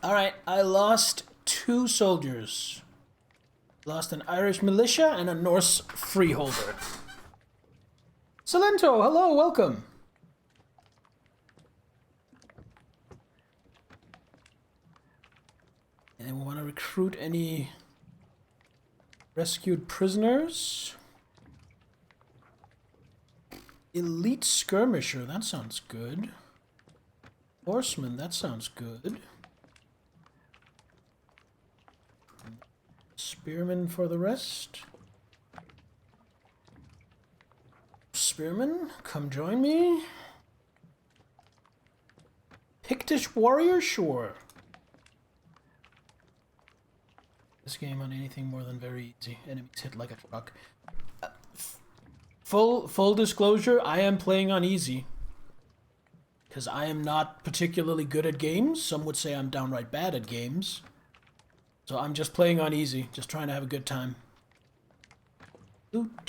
Alright, I lost 2 soldiers. Lost an Irish militia and a Norse freeholder. Salento, hello, welcome. And we want to recruit any rescued prisoners. Elite skirmisher, that sounds good. Horseman, that sounds good. Spearmen for the rest. Spearmen, come join me. Pictish warrior, sure. This game on anything more than very easy. Enemies hit like a truck. Full disclosure, I am playing on easy. Because I am not particularly good at games. Some would say I'm downright bad at games. So I'm just playing on easy. Just trying to have a good time. Loot.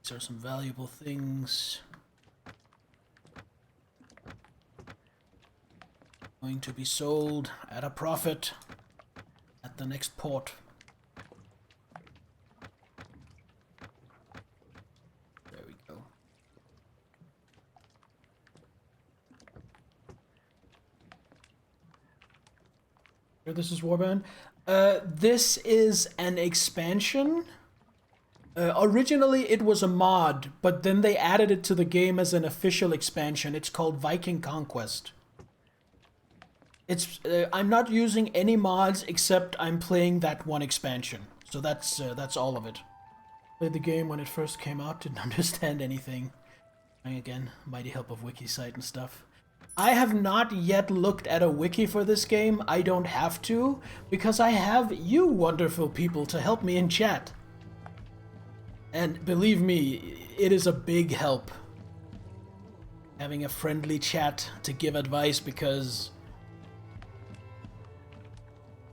These are some valuable things. Going to be sold at a profit at the next port. There we go. Here, this is Warband. This is an expansion. Originally it was a mod, but then they added it to the game as an official expansion. It's called Viking Conquest. It's I'm not using any mods except I'm playing that one expansion. So that's all of it. Played the game when it first came out, didn't understand anything. And again, mighty help of wiki site and stuff. I have not yet looked at a wiki for this game. I don't have to, because I have you wonderful people to help me in chat. And believe me, it is a big help having a friendly chat to give advice, because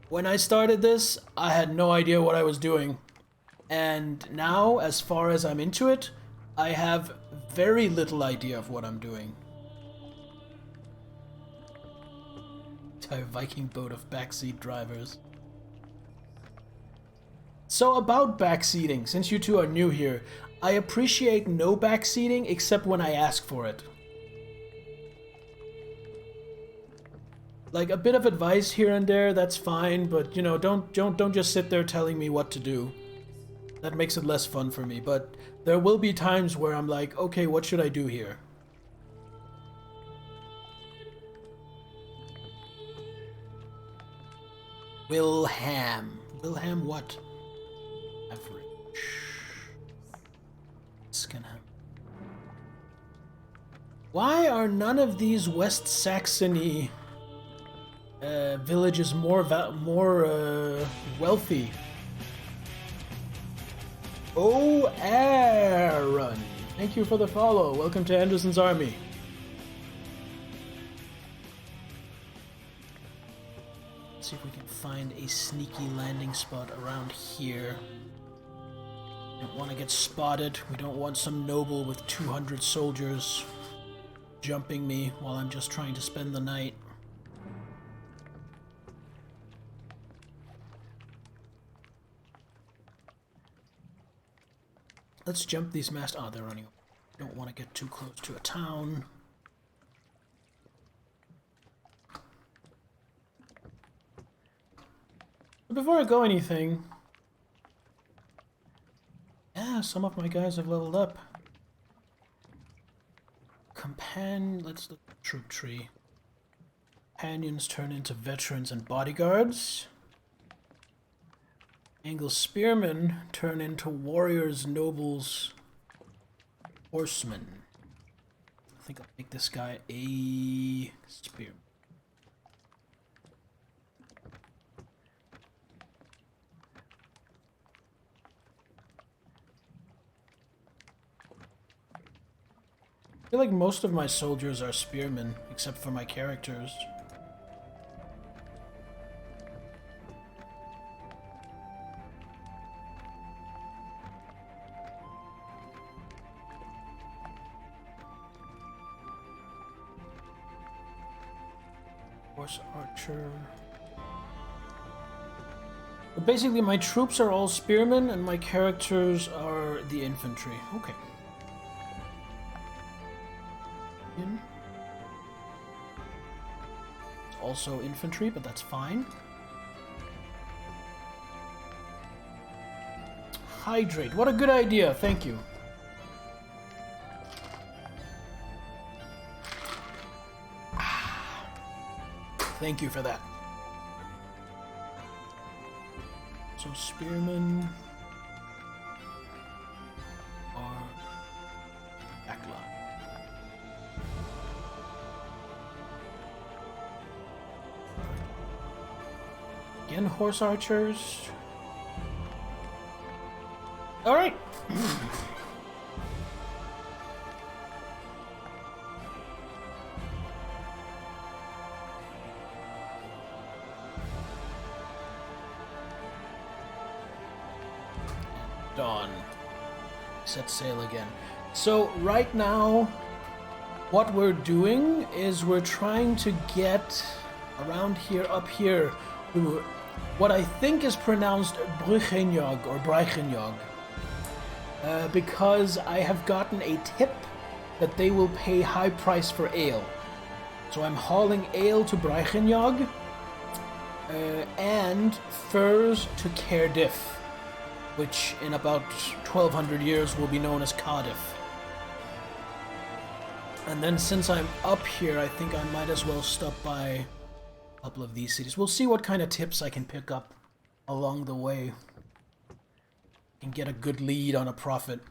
when I started this, I had no idea what I was doing. And now, as far as I'm into it, I have very little idea of what I'm doing. Entire Viking boat of backseat drivers. So about backseating, since you two are new here, I appreciate no backseating except when I ask for it. Like, a bit of advice here and there, that's fine, but, you know, don't just sit there telling me what to do. That makes it less fun for me, but there will be times where I'm like, okay, what should I do here? Wilhelm. Wilhelm what? Average. Scanham. Why are none of these West Saxony villages more wealthy? Oh, Aaron! Thank you for the follow. Welcome to Anderson's Army. Let's see if we can find a sneaky landing spot around here. Don't want to get spotted. We don't want some noble with 200 soldiers jumping me while I'm just trying to spend the night. Let's jump these masts. Oh, they're running. Don't want to get too close to a town. But before I go anything... Yeah, some of my guys have leveled up. Let's look at the troop tree. Companions turn into veterans and bodyguards. Angle spearmen turn into warriors, nobles, horsemen. I think I'll make this guy a spearman. I feel like most of my soldiers are spearmen, except for my characters. Horse archer. But basically, my troops are all spearmen, and my characters are the infantry. Okay. also infantry, but that's fine. Hydrate. What a good idea. Thank you. Thank you for that. So spearmen are backline. Again, horse archers. All right. Dawn. Set sail again. So right now, what we're doing is we're trying to get around here, up here, to what I think is pronounced Bruchenjog or Breichenjog. Because I have gotten a tip that they will pay high price for ale. So I'm hauling ale to Breichenjog and furs to Cardiff, which in about 1200 years will be known as Cardiff. And then since I'm up here, I think I might as well stop by a couple of these cities. We'll see what kind of tips I can pick up along the way. And get a good lead on a profit.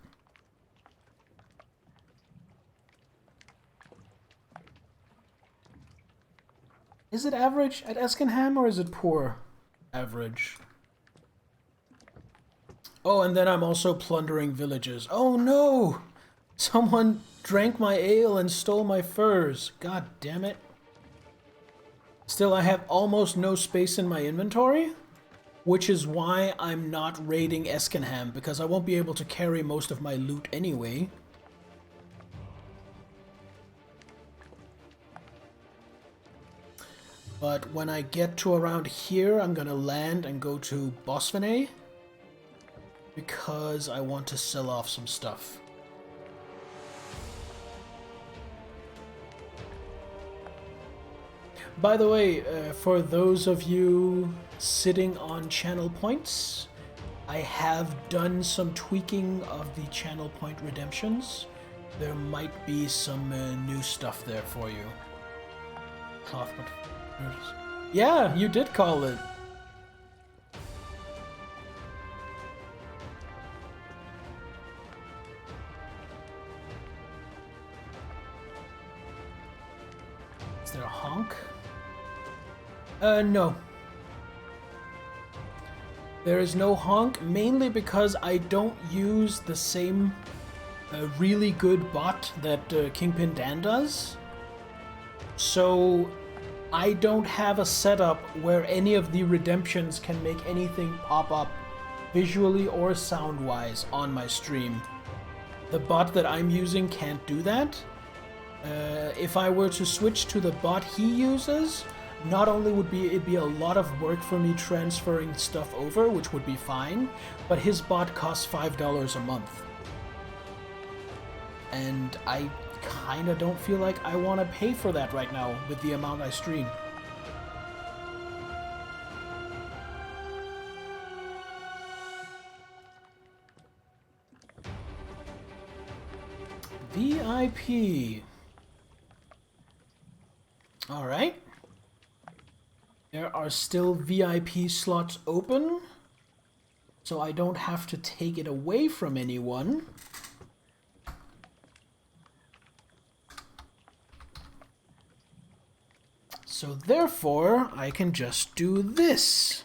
Is it average at Eskenham or is it poor average? Oh, and then I'm also plundering villages. Oh no! Someone drank my ale and stole my furs. God damn it. Still, I have almost no space in my inventory, which is why I'm not raiding Eskenham, because I won't be able to carry most of my loot anyway. But when I get to around here, I'm gonna land and go to Bosphene, because I want to sell off some stuff. By the way, for those of you sitting on channel points, I have done some tweaking of the channel point redemptions. There might be some new stuff there for you. Cloth, yeah, you did call it. Is there a honk? No. There is no honk, mainly because I don't use the same really good bot that Kingpin Dan does. So I don't have a setup where any of the redemptions can make anything pop up visually or sound-wise on my stream. The bot that I'm using can't do that. If I were to switch to the bot he uses, not only would it be a lot of work for me transferring stuff over, which would be fine, but his bot costs $5 a month. And I kinda don't feel like I want to pay for that right now with the amount I stream. VIP. Alright. There are still VIP slots open, so I don't have to take it away from anyone. So therefore, I can just do this.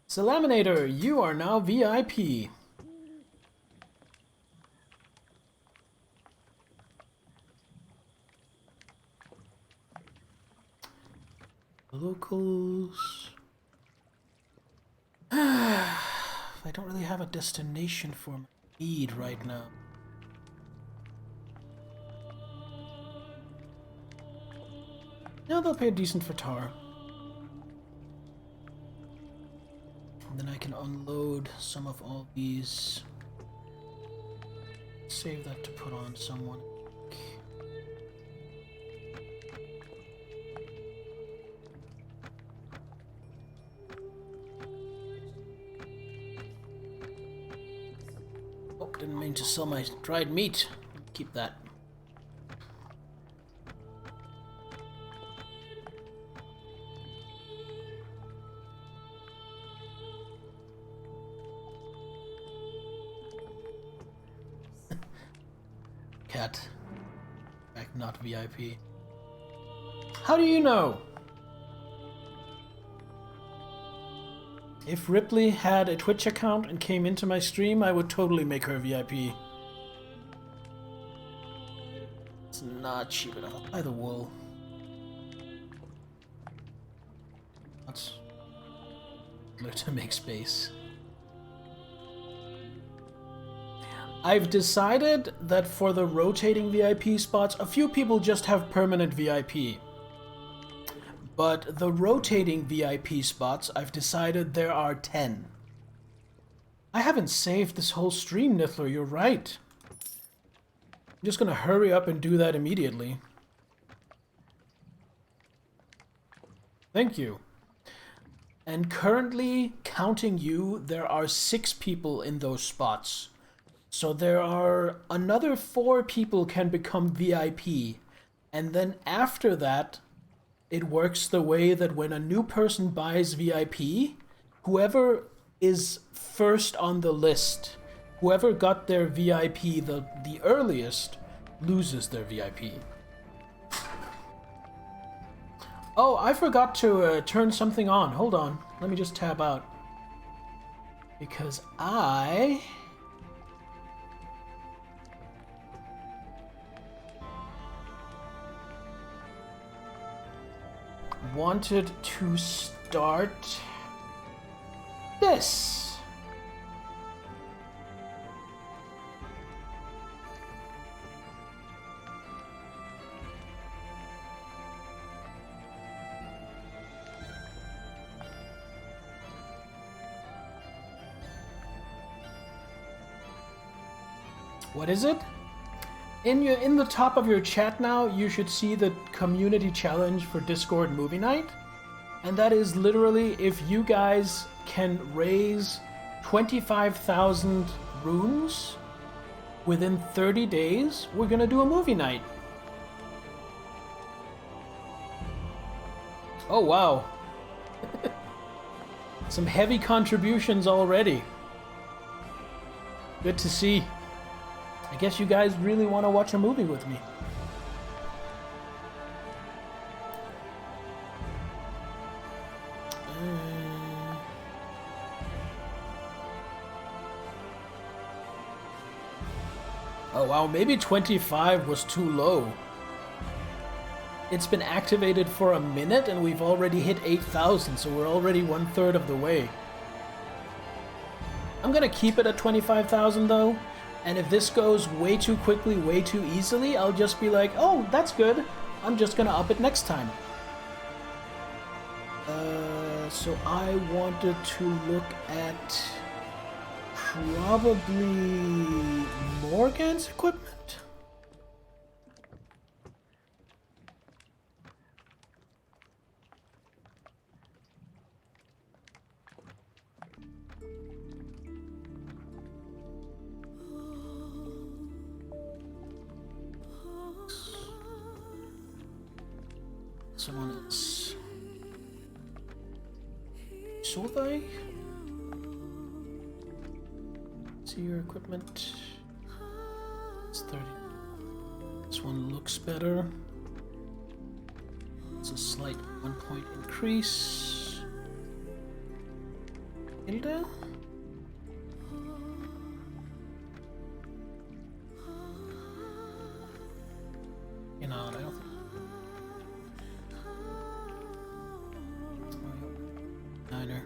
Salaminator, you are now VIP. Locals. I don't really have a destination for my feed right now. Now they'll pay decent for tar. And then I can unload some of all these. Save that to put on someone. going to sell my dried meat. Keep that. Cat. Back, not VIP. How do you know? If Ripley had a Twitch account and came into my stream, I would totally make her VIP. It's not cheap enough. I'll buy the wool. Let's look to make space. I've decided that for the rotating VIP spots, a few people just have permanent VIP. But the rotating VIP spots, I've decided there are 10. I haven't saved this whole stream, Nithler, you're right. I'm just gonna hurry up and do that immediately. Thank you. And currently, counting you, there are 6 people in those spots. So there are another 4 people can become VIP. And then after that, it works the way that when a new person buys VIP, whoever is first on the list, whoever got their VIP the earliest, loses their VIP. Oh, I forgot to turn something on. Hold on. Let me just tab out. Because I wanted to start this. What is it? In the top of your chat now, you should see the community challenge for Discord Movie Night. And that is literally if you guys can raise 25,000 runes within 30 days, we're gonna do a movie night. Oh wow. Some heavy contributions already. Good to see. I guess you guys really want to watch a movie with me. Oh wow, maybe 25 was too low. It's been activated for a minute and we've already hit 8,000, so we're already 1/3 of the way. I'm gonna keep it at 25,000 though. And if this goes way too quickly, way too easily, I'll just be like, oh, that's good. I'm just gonna up it next time. So I wanted to look at probably Morgan's equipment. Someone else. Solveig? See your equipment. It's 30. This one looks better. It's a slight 1 point increase. Hilda? You know, I don't think. Niner.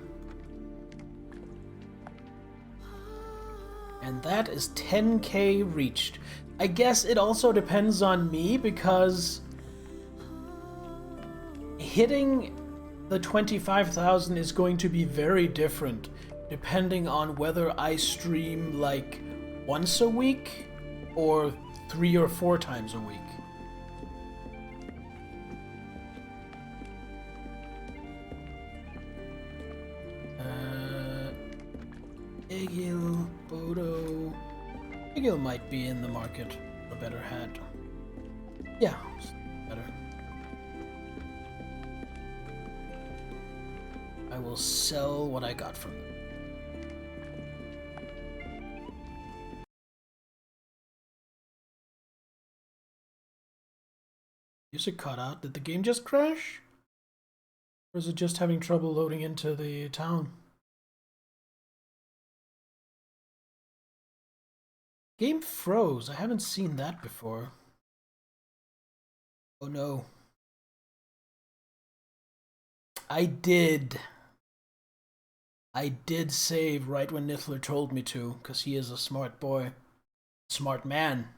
And that is 10k reached. I guess it also depends on me because hitting the 25,000 is going to be very different depending on whether I stream like once a week or 3 or 4 times a week. Egil, Bodo, Eagle might be in the market for a better hat. Yeah, better. I will sell what I got from them. Music cut out. Did the game just crash? Or is it just having trouble loading into the town? Game froze. I haven't seen that before. Oh no. I did save right when Nithler told me to, because he is a smart boy. Smart man.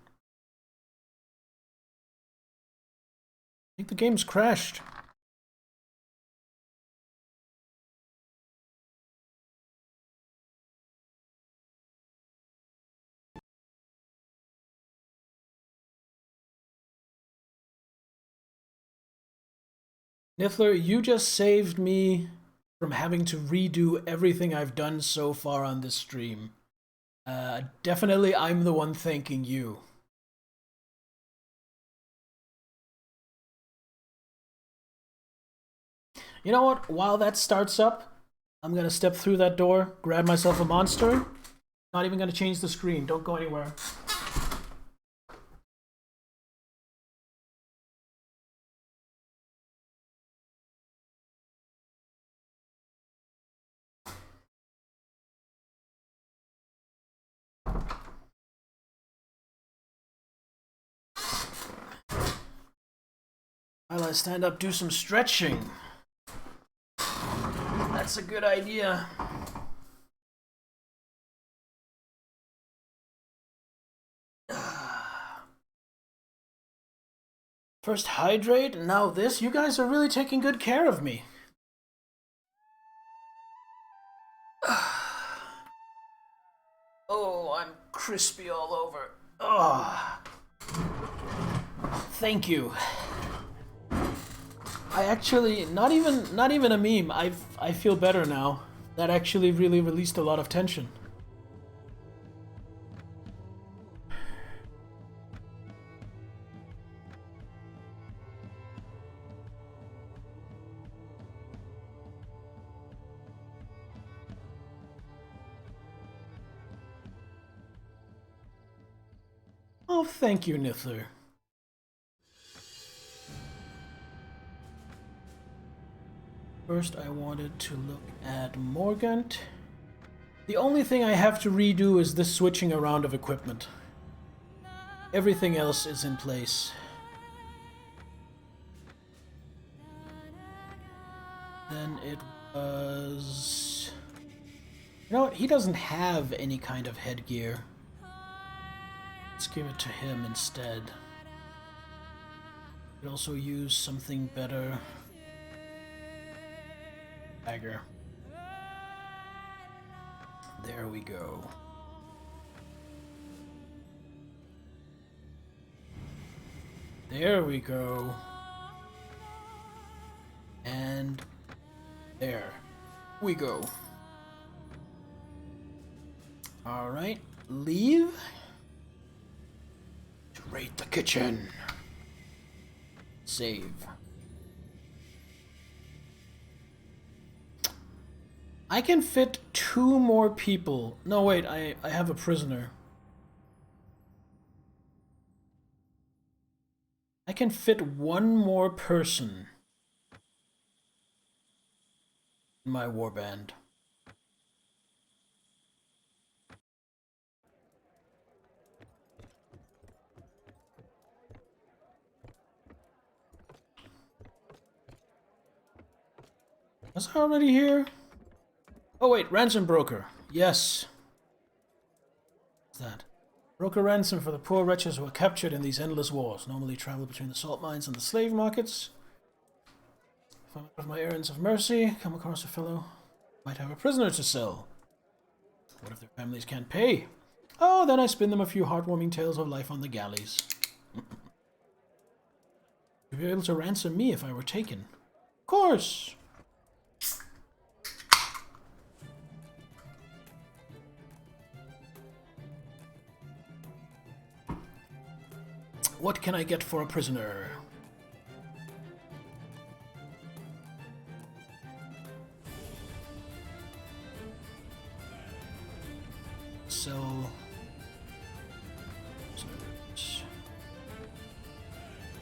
I think the game's crashed. Nithler, you just saved me from having to redo everything I've done so far on this stream. Definitely I'm the one thanking you. You know what? While that starts up, I'm gonna step through that door, grab myself a monster. Not even gonna change the screen. Don't go anywhere. While I stand up, do some stretching. That's a good idea. First hydrate, now this. You guys are really taking good care of me. Oh, I'm crispy all over. Oh. Thank you. I actually, not even a meme. I feel better now. That actually really released a lot of tension. Oh, thank you, Nithler. First, I wanted to look at Morgant. The only thing I have to redo is this switching around of equipment. Everything else is in place. Then it was... You know what? He doesn't have any kind of headgear. Let's give it to him instead. Could also use something better. Dagger. There we go. There we go. And there we go. All right, leave. To raid the kitchen. Save. I can fit 2 more people. No, wait, I have a prisoner. I can fit 1 more person in my warband. Was I already here? Oh wait, ransom broker. Yes. What's that? Broker ransom for the poor wretches who are captured in these endless wars. Normally travel between the salt mines and the slave markets. If I'm out of my errands of mercy, come across a fellow might have a prisoner to sell. What if their families can't pay? Oh, then I spin them a few heartwarming tales of life on the galleys. You'd be able to ransom me if I were taken. Of course! What can I get for a prisoner? Sell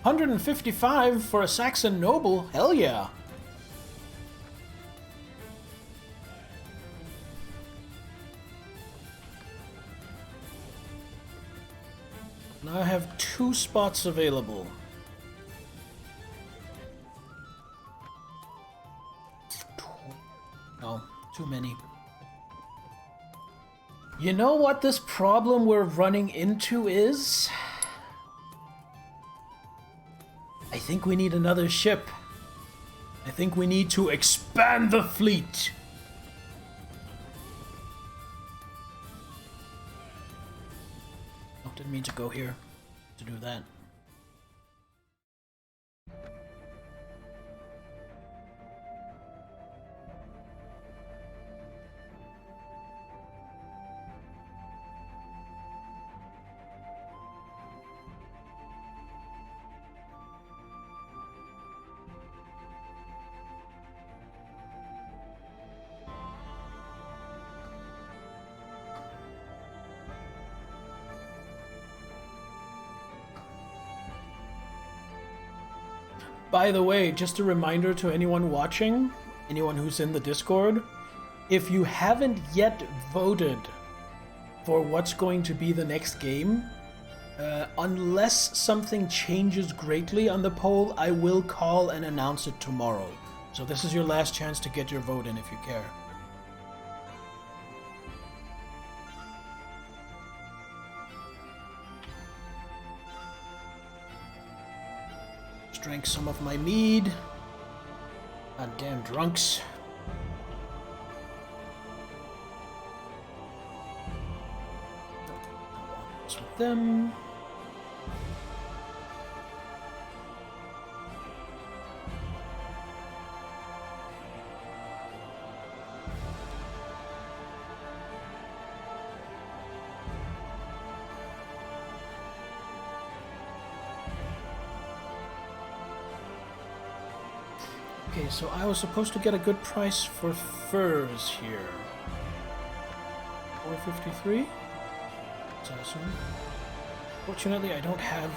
155 for a Saxon noble. Hell yeah. Now I have 2 spots available. Oh, too many. You know what this problem we're running into is? I think we need another ship. I think we need to expand the fleet. Oh, didn't mean to go here to do that. By the way, just a reminder to anyone watching, anyone who's in the Discord, if you haven't yet voted for what's going to be the next game, unless something changes greatly on the poll, I will call and announce it tomorrow. So this is your last chance to get your vote in if you care. Drank some of my mead. Goddamn drunks. What's with them? Okay, so I was supposed to get a good price for furs here. 453? That's awesome. Fortunately, I don't have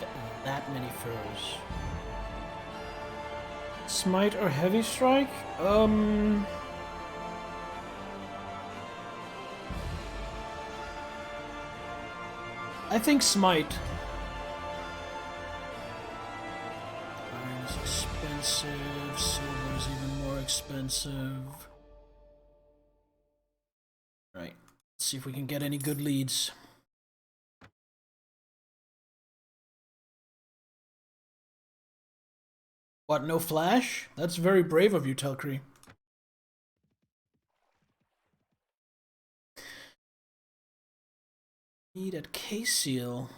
that many furs. Smite or heavy strike? I think smite. Iron is expensive, silver is even more expensive. Right, let's see if we can get any good leads. What, no flash? That's very brave of you, Telcree. Need at K-Seal.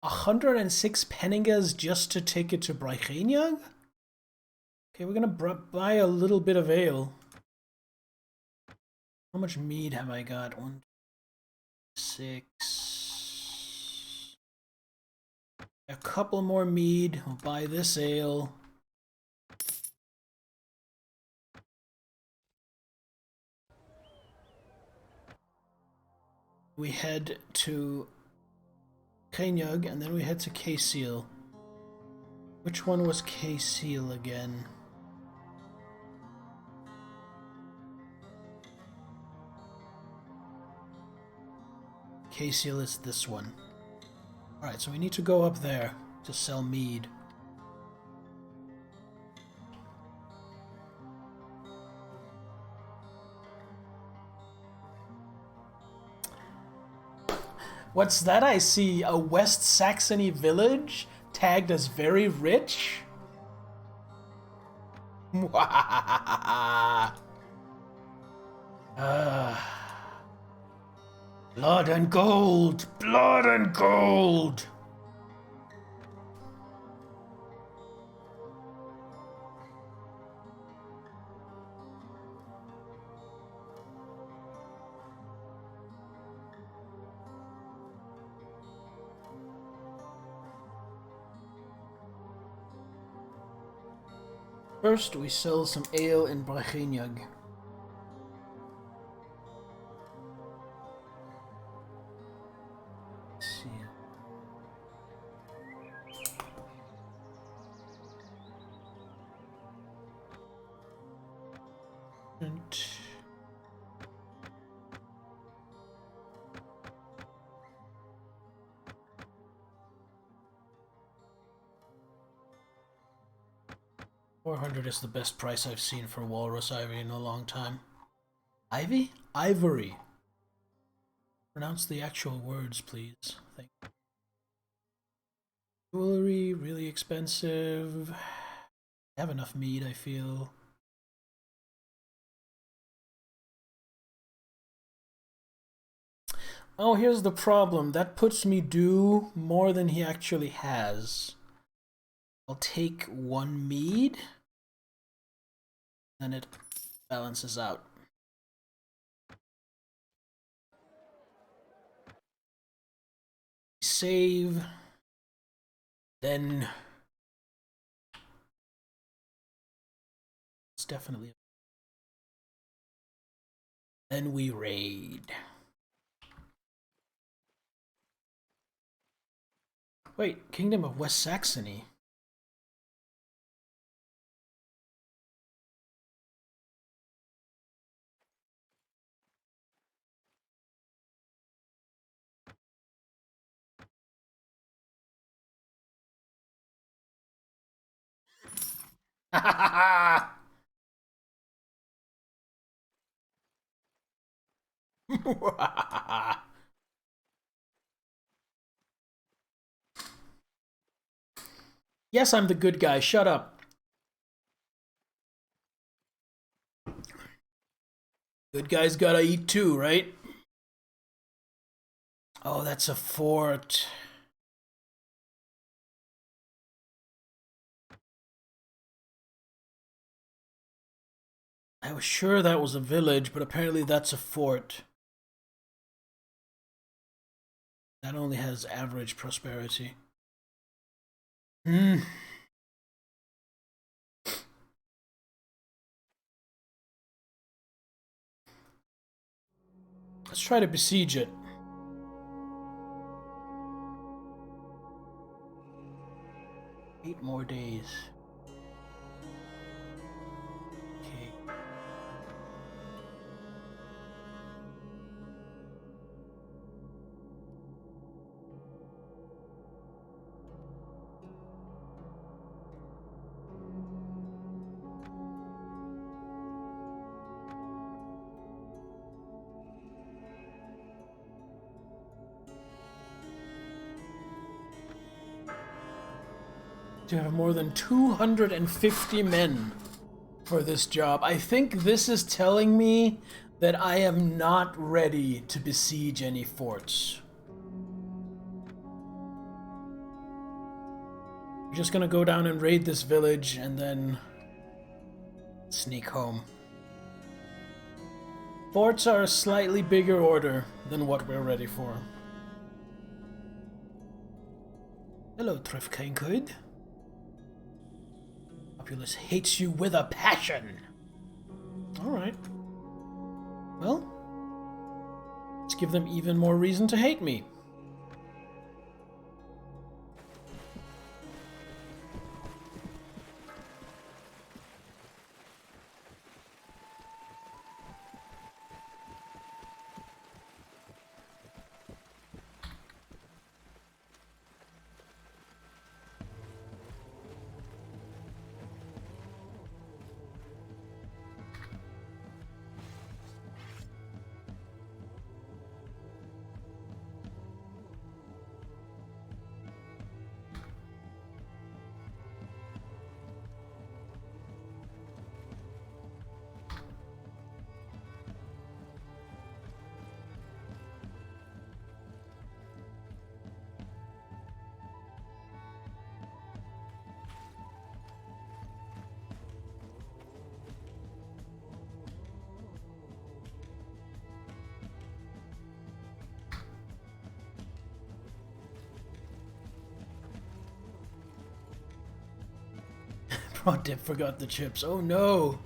106 penningas just to take it to Brycheniag? Okay, we're gonna buy a little bit of ale. How much mead have I got? 1, 6. A couple more mead. We'll buy this ale. We head to Kanyug, and then we head to K-Seal. Which one was K-Seal again? K-Seal is this one. Alright, so we need to go up there to sell mead. What's that I see? A West Saxony village tagged as very rich? Blood and gold! Blood and gold! First, we sell some ale in Brachenjag. Let's see. And 400 is the best price I've seen for walrus ivory in a long time. Ivy? Ivory. Pronounce the actual words, please. Thank you. Jewelry, really expensive. I have enough meat, I feel. Oh, here's the problem. That puts me due more than he actually has. I'll take one mead. Then it balances out. Save. Then it's definitely. Then we raid. Wait, Kingdom of West Saxony. Yes, I'm the good guy. Shut up. Good guys gotta eat too, right? Oh, that's a fort. I was sure that was a village, but apparently that's a fort. That only has average prosperity. Hmm. Let's try to besiege it. Eight more days. Okay. To have more than 250 men for this job. I think this is telling me that I am not ready to besiege any forts. We're just gonna go down and raid this village and then sneak home. Forts are a slightly bigger order than what we're ready for. Hello, Trefkainkud. Populace hates you with a passion. Alright. Well, let's give them even more reason to hate me. Oh, Dip forgot the chips. Oh no.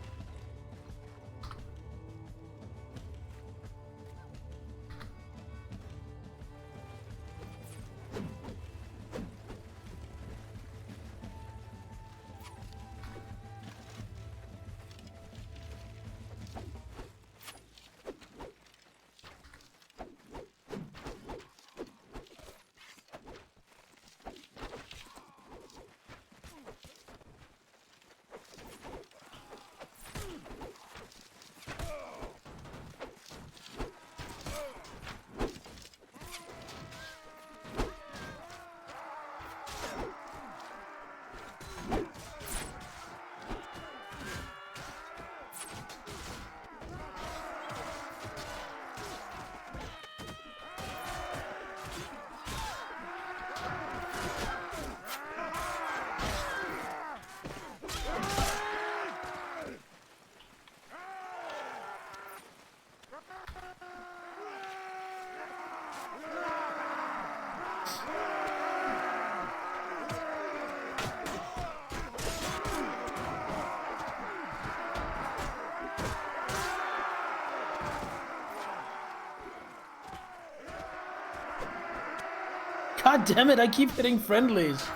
God damn it, I keep hitting friendlies.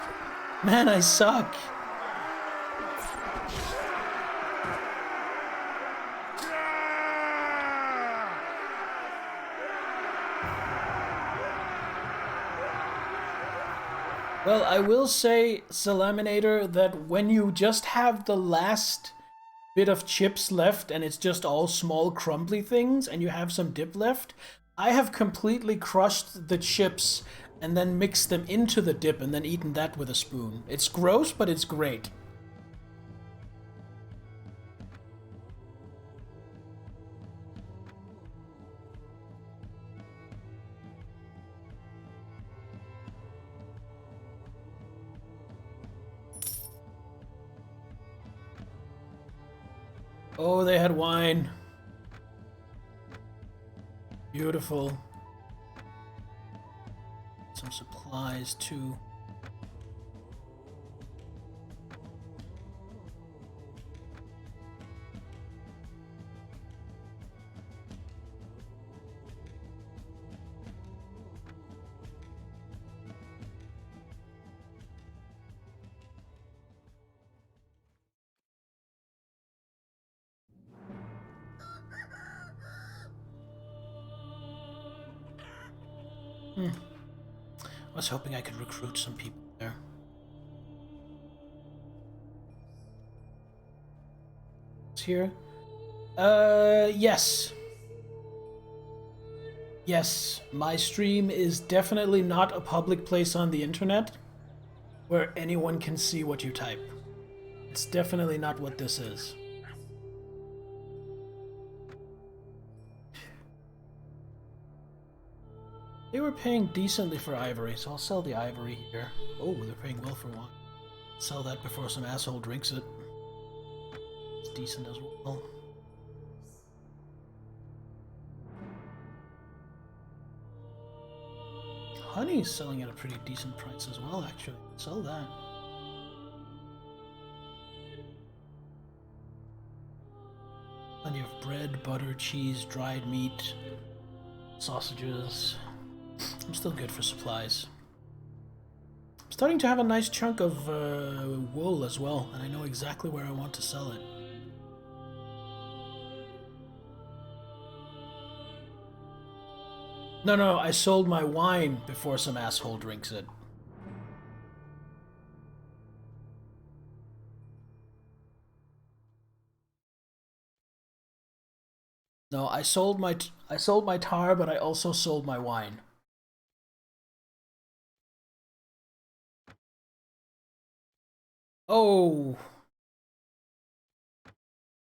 Man, I suck. Well, I will say, Salaminator, that when you just have the last bit of chips left and it's just all small crumbly things and you have some dip left, I have completely crushed the chips and then mixed them into the dip and then eaten that with a spoon. It's gross, but it's great. Oh, they had wine. Beautiful. Some supplies too. I was hoping I could recruit some people there. It's here. Yes. Yes, my stream is definitely not a public place on the internet where anyone can see what you type. It's definitely not what this is. They were paying decently for ivory, so I'll sell the ivory here. Oh, they're paying well for wine. Sell that before some asshole drinks it. It's decent as well. Honey's selling at a pretty decent price as well, actually. Sell that. Plenty of bread, butter, cheese, dried meat, sausages. I'm still good for supplies. I'm starting to have a nice chunk of wool as well, and I know exactly where I want to sell it. No, I sold my wine before some asshole drinks it. No, I sold my tar, but I also sold my wine. Oh,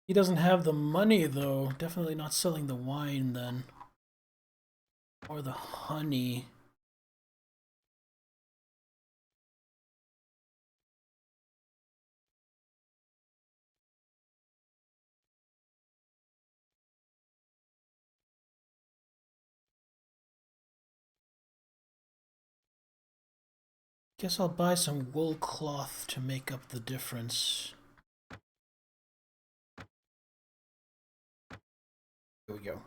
he doesn't have the money though. Definitely not selling the wine then, or the honey. Guess I'll buy some wool cloth to make up the difference. Here we go.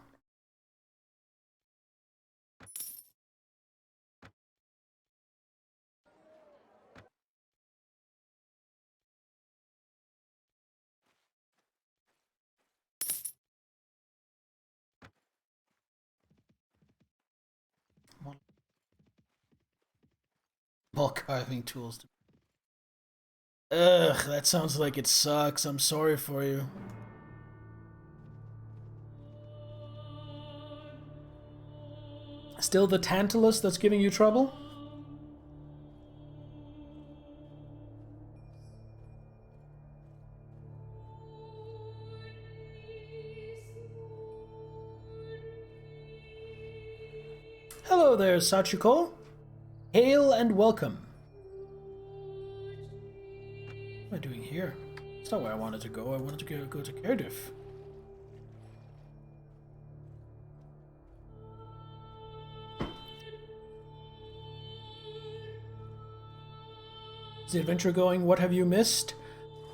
More carving tools. Ugh, that sounds like it sucks. I'm sorry for you. Still the Tantalus that's giving you trouble? Hello there, Sachiko. Hail and welcome. What am I doing here? It's not where I wanted to go. I wanted to go to Cardiff. Is the adventure going? What have you missed?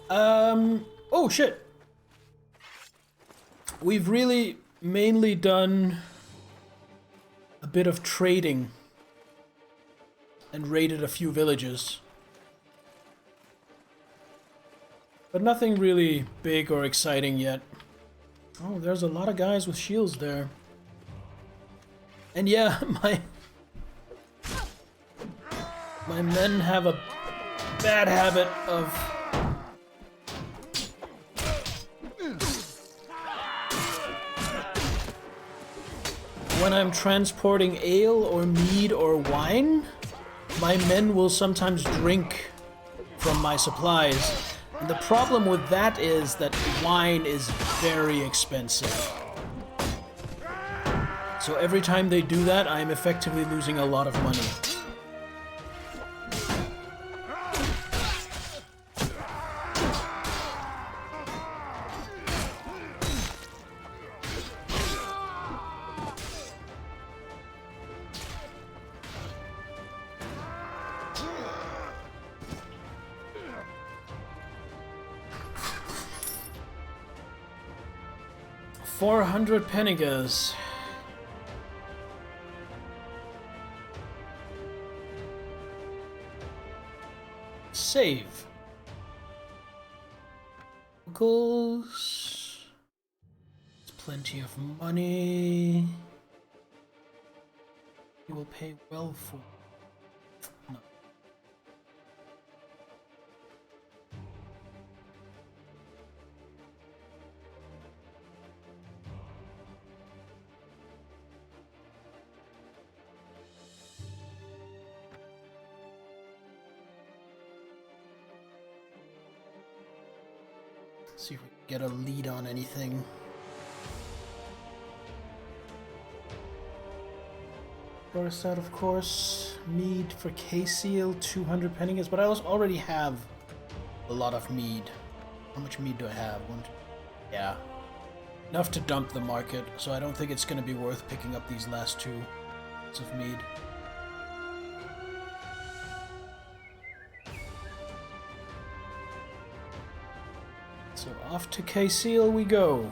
Oh shit. We've really mainly done a bit of trading and raided a few villages. But nothing really big or exciting yet. Oh, there's a lot of guys with shields there. And yeah, my men have a bad habit of when I'm transporting ale or mead or wine, my men will sometimes drink from my supplies. And the problem with that is that wine is very expensive. So every time they do that, I'm effectively losing a lot of money. $400 pennigas. Save. Goals. Plenty of money. You will pay well for. No. See if we can get a lead on anything. Forest out, of course. Mead for K-Seal, 200 pennies, but I also already have a lot of mead. How much mead do I have? Yeah. Enough to dump the market, so I don't think it's going to be worth picking up these last two of mead. So off to K-Seal we go.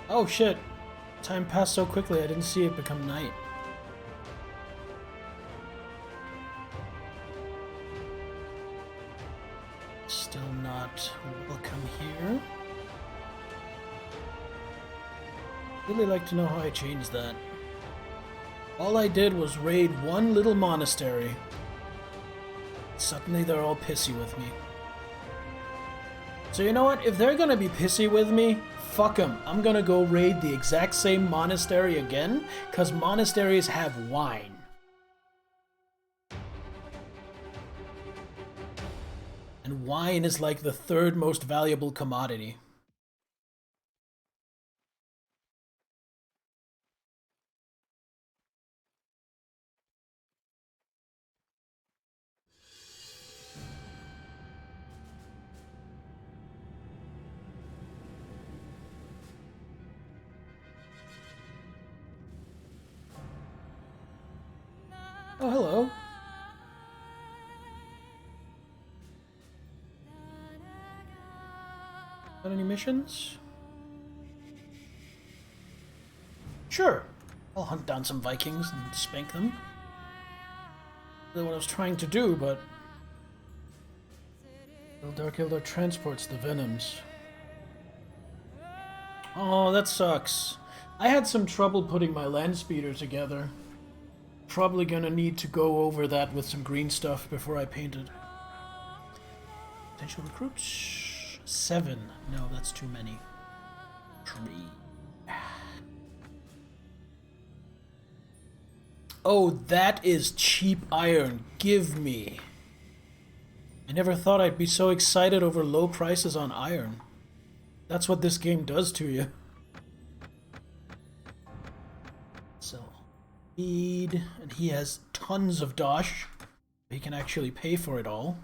Oh shit! Time passed so quickly I didn't see it become night. Still not welcome here. Really like to know how I changed that. All I did was raid one little monastery. Suddenly they're all pissy with me. So you know what? If they're gonna be pissy with me, fuck them. I'm gonna go raid the exact same monastery again, cause monasteries have wine. And wine is like the third most valuable commodity. hello. Got any missions? Sure. I'll hunt down some Vikings and spank them. That's what I was trying to do, but... Ildar transports the Venoms. Oh, that sucks. I had some trouble putting my land speeder together. Probably gonna need to go over that with some green stuff before I paint it. Potential recruits? 7. No, that's too many. 3. Oh, that is cheap iron. Give me. I never thought I'd be so excited over low prices on iron. That's what this game does to you. So, feed, and he has tons of dosh. He can actually pay for it all.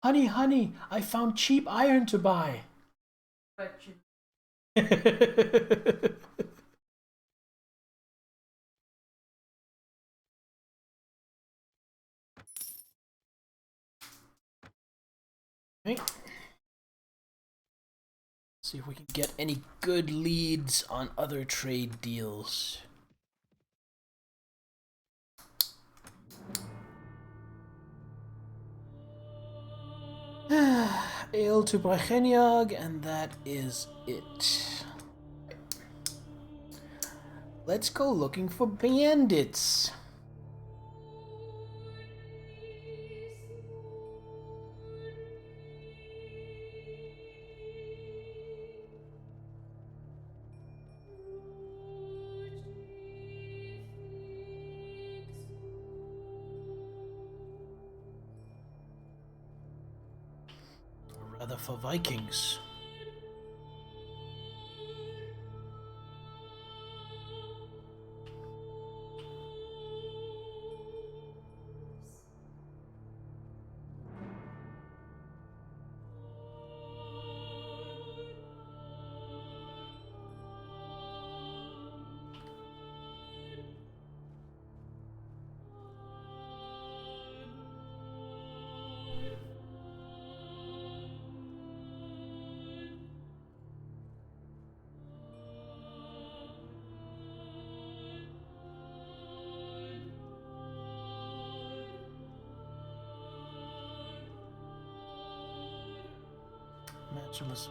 Honey, honey, I found cheap iron to buy. Okay. See if we can get any good leads on other trade deals. Ale to Brecheniag, and that is it. Let's go looking for bandits. Or rather for Vikings. Matchless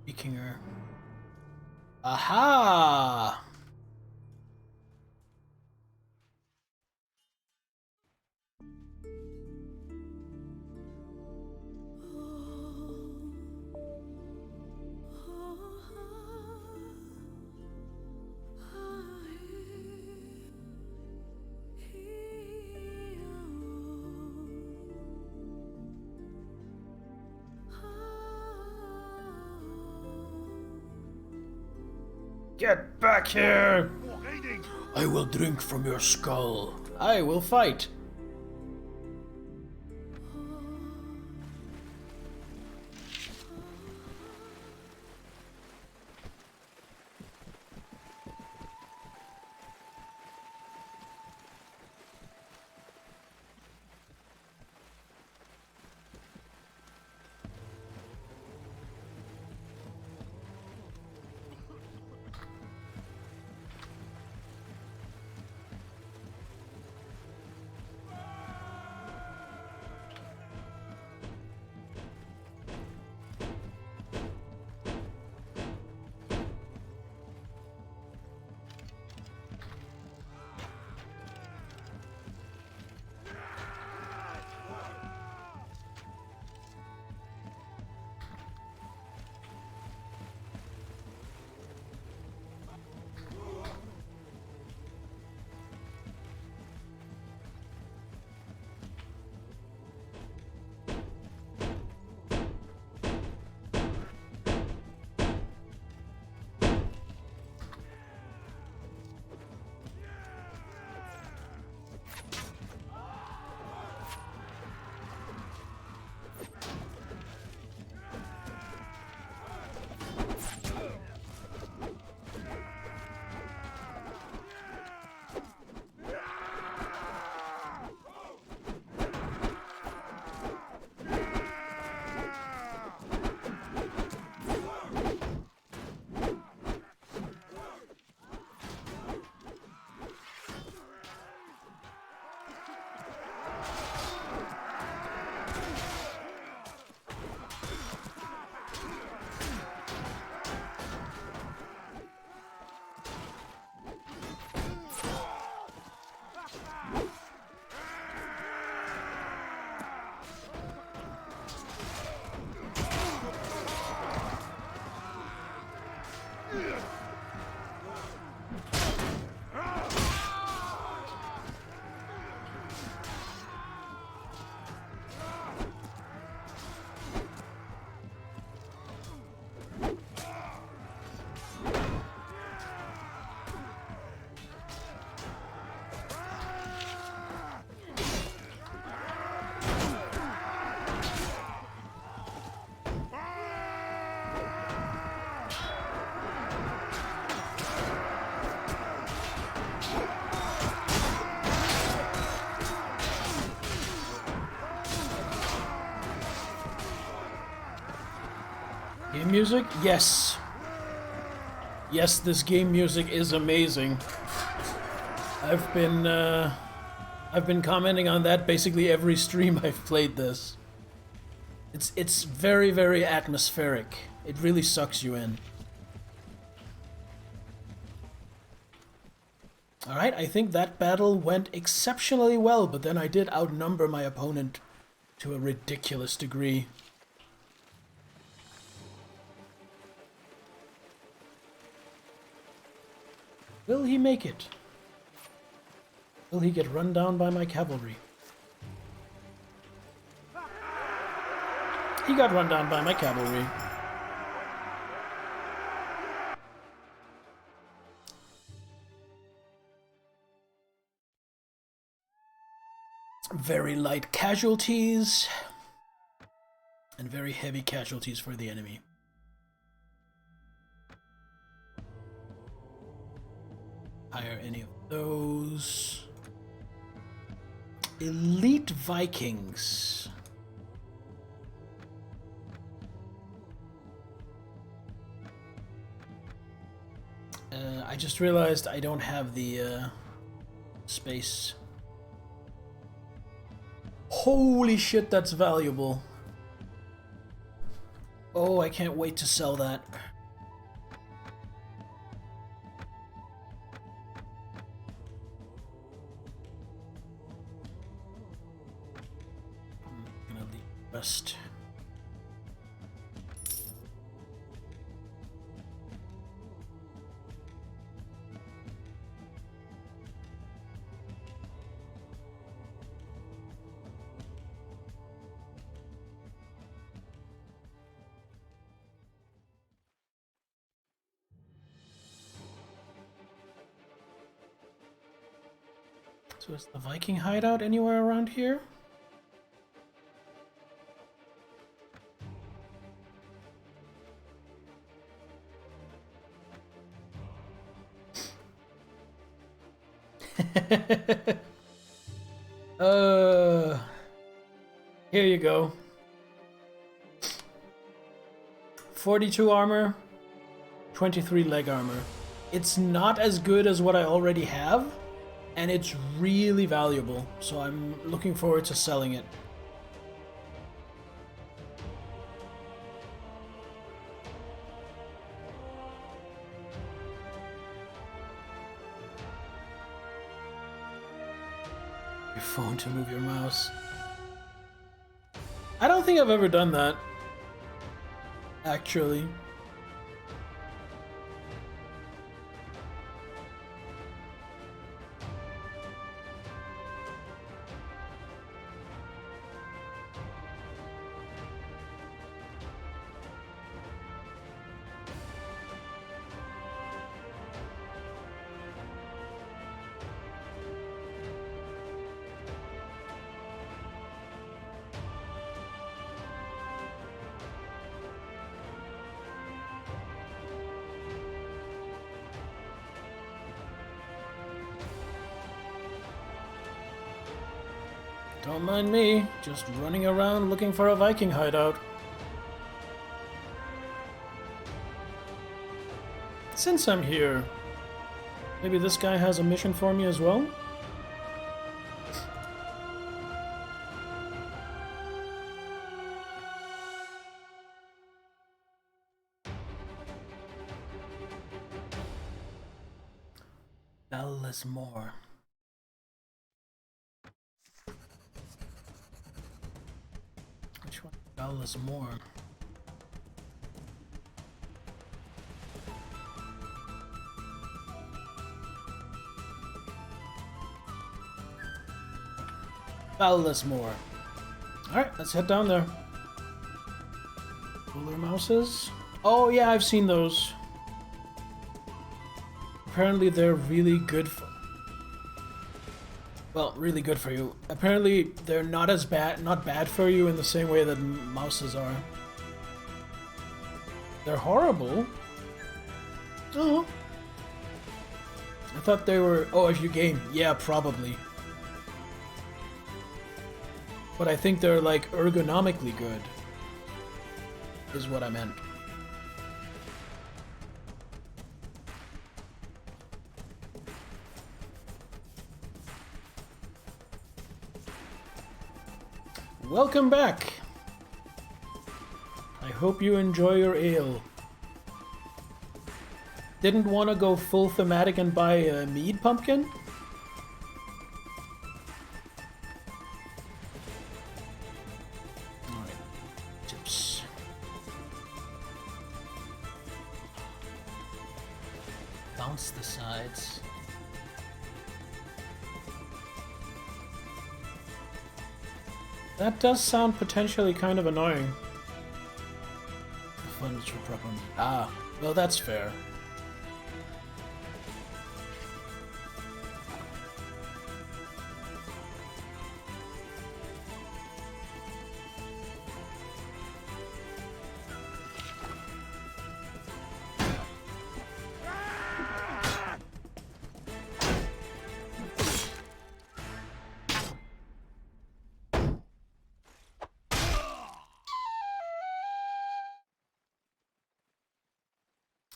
Vikinger. Aha! Get back here! I will drink from your skull. I will fight. music? Yes. Yes, this game music is amazing. I've been commenting on that basically every stream I've played this. It's very, very atmospheric. It really sucks you in. Alright, I think that battle went exceptionally well, but then I did outnumber my opponent to a ridiculous degree. Will he make it? Will he get run down by my cavalry? He got run down by my cavalry. Very light casualties and very heavy casualties for the enemy. Hire any of those. Elite Vikings. I just realized I don't have the space. Holy shit, that's valuable. Oh, I can't wait to sell that. I'm gonna leave the rest. So is the Viking hideout anywhere around here? Here you go. 42 armor, 23 leg armor. It's not as good as what I already have, and it's really valuable, so I'm looking forward to selling it. Your phone to move your mouse. I don't think I've ever done that, actually. Don't mind me, just running around looking for a Viking hideout. Since I'm here, maybe this guy has a mission for me as well? Dallas Moore. Which one? Dallas Moore. Dallas Moore. Alright, let's head down there. Cooler mouses. Oh yeah, I've seen those. Apparently they're really good for... Well, really good for you. Apparently they're not as bad, not bad for you in the same way that mouses are. They're horrible. Oh. I thought they were... Oh, if you game. Yeah, probably. But I think they're like ergonomically good. Is what I meant. welcome back. I hope you enjoy your ale. Didn't want to go full thematic and buy a mead pumpkin? Alright, tips. Bounce the sides. That does sound potentially kind of annoying. The funds for proper meat. Ah, well that's fair.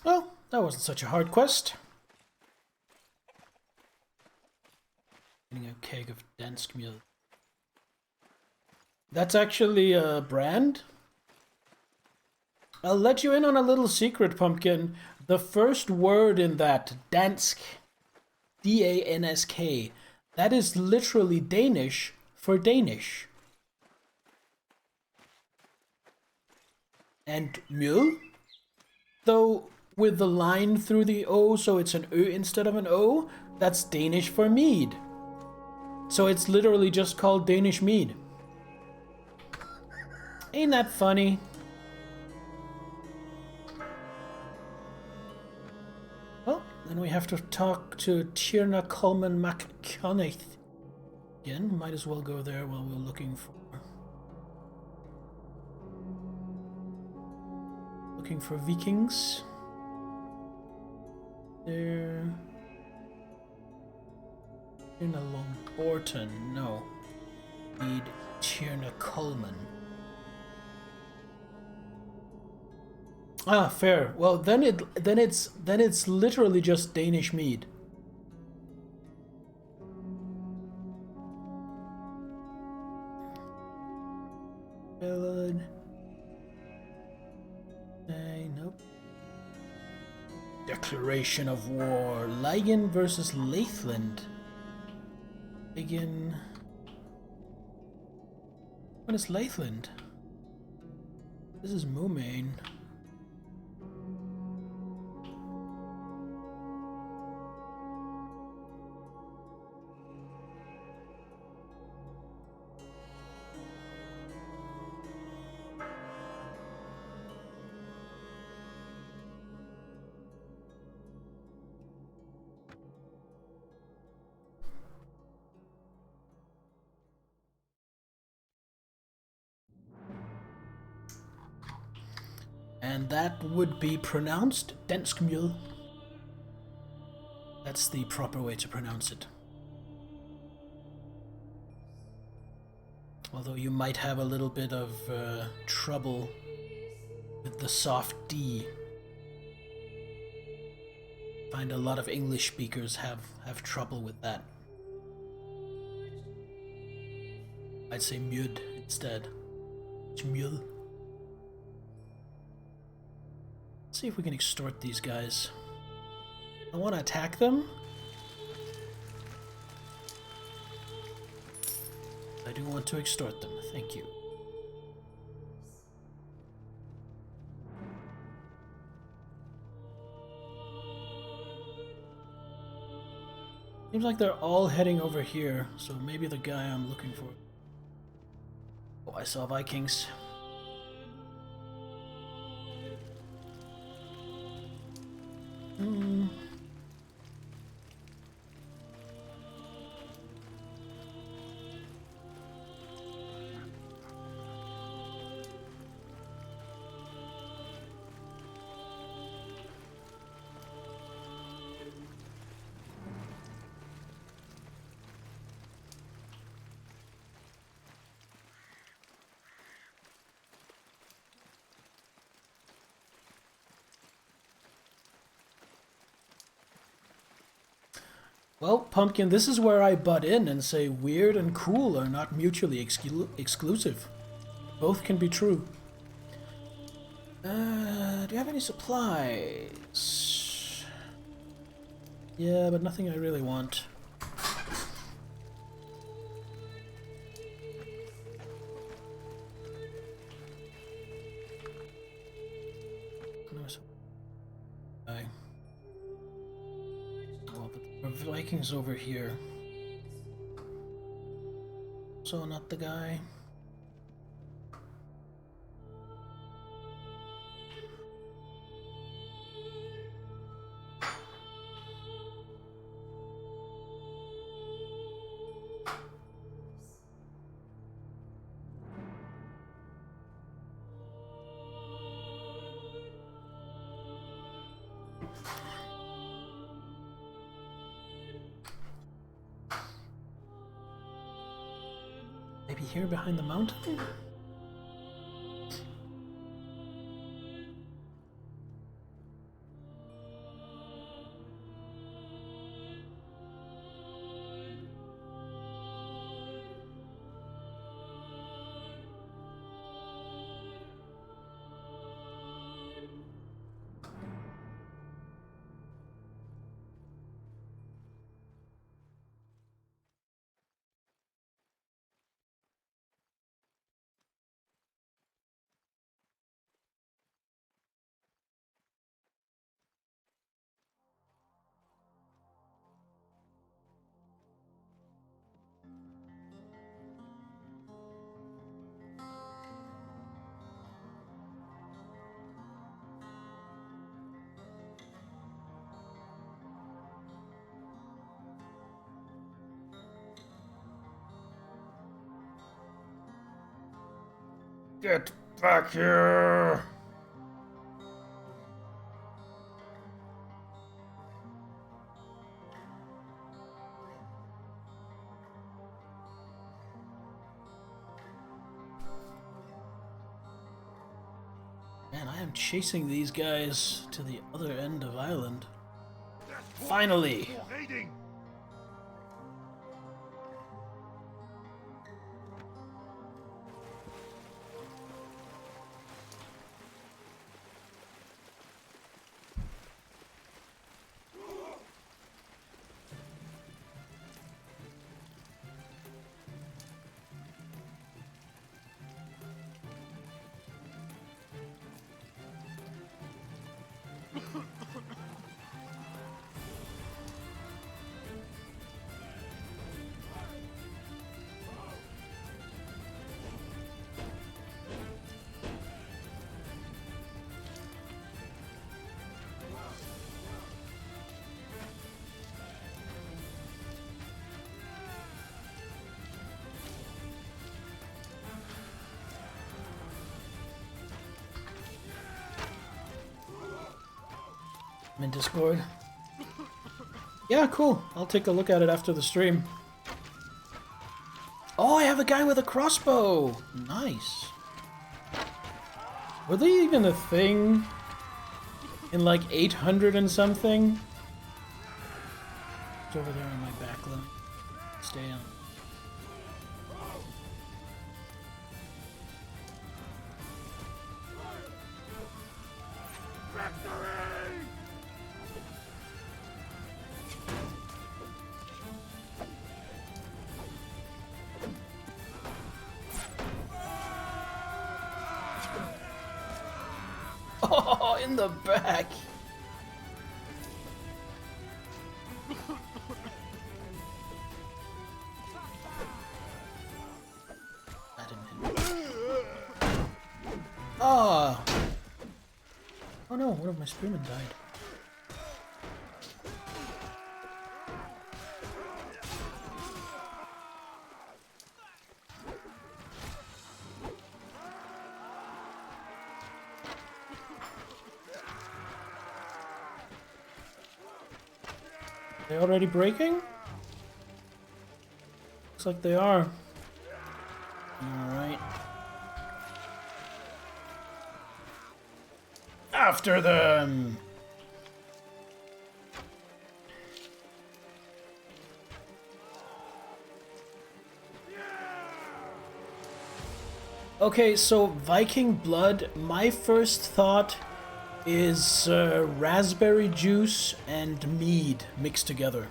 Well, that wasn't such a hard quest. Getting a keg of dansk meal. That's actually a brand? I'll let you in on a little secret, Pumpkin. The first word in that, dansk, D-A-N-S-K, that is literally Danish for Danish. And mjøl, though with the line through the O, so it's an Ö instead of an O, that's Danish for mead. So it's literally just called Danish mead. Ain't that funny? Well, then we have to talk to Tierna Coleman McConaughey again. Might as well go there while we're looking for Vikings. There. Tierna Longborton, no. Need Tierna Coleman. Ah, fair. Well, then it's literally just Danish mead. Ballad. Nope. Declaration of war. Lygen versus Laithland. Lygen. When is Laithland? This is Moomain. And that would be pronounced Danskmjøl. That's the proper way to pronounce it. Although you might have a little bit of trouble with the soft D. Find a lot of English speakers have trouble with that. I'd say mjød instead. It's mjøl. See if we can extort these guys. I want to attack them. I do want to extort them. Thank you. Seems like they're all heading over here, so maybe the guy I'm looking for. Oh, I saw Vikings. Well, Pumpkin, this is where I butt in and say weird and cool are not mutually exclusive. Both can be true. Do you have any supplies? Yeah, but nothing I really want. Well, but the Vikings over here. So not the guy. Maybe here behind the mountain? Get back here! Man, I am chasing these guys to the other end of Ireland. Finally! I'm in Discord. Yeah, cool. I'll take a look at it after the stream. Oh, I have a guy with a crossbow! Nice. Were they even a thing in like 800 and something? It's over there on my back line. Stay on. Oh, in the back. I didn't hit. Ah. Oh no, one of my spearmen died. They already breaking? Looks like they are. Alright. After them! Okay, so Viking blood, my first thought is raspberry juice and mead mixed together.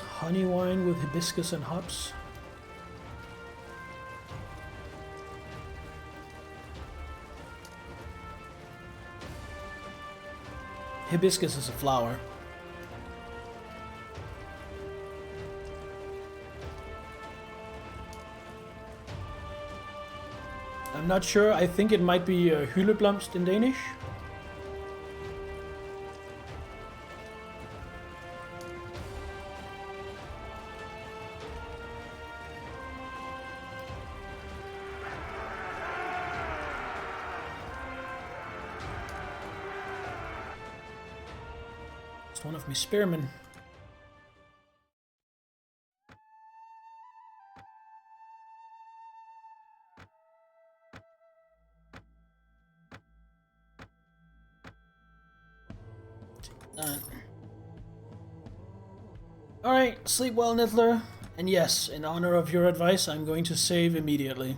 Honey wine with hibiscus and hops. Hibiscus is a flower. I'm not sure. I think it might be hyldeblomst in Danish. It's one of my spearmen. Alright, sleep well, Niffler. And yes, in honor of your advice, I'm going to save immediately.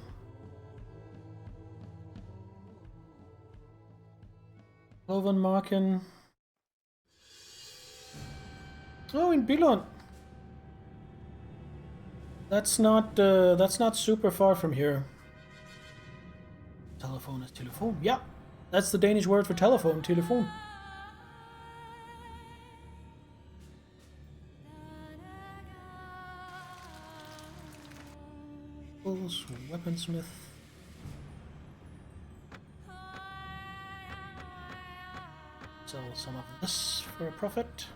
Marken. Oh, in Billund. That's not super far from here. Telephone is telephone. Yeah, that's the Danish word for telephone, telephone. Weaponsmith. Sell some of this for a profit.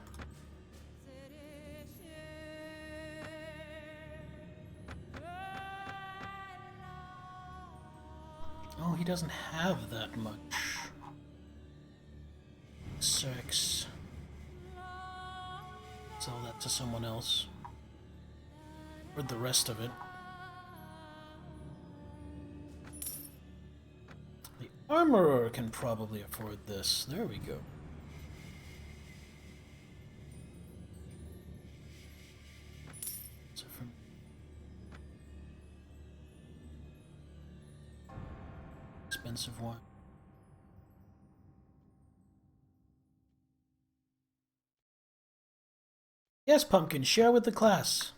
Oh, he doesn't have that much. 6. Sell that to someone else. Or the rest of it. The armorer can probably afford this. There we go. So from expensive one. Yes, Pumpkin, share with the class.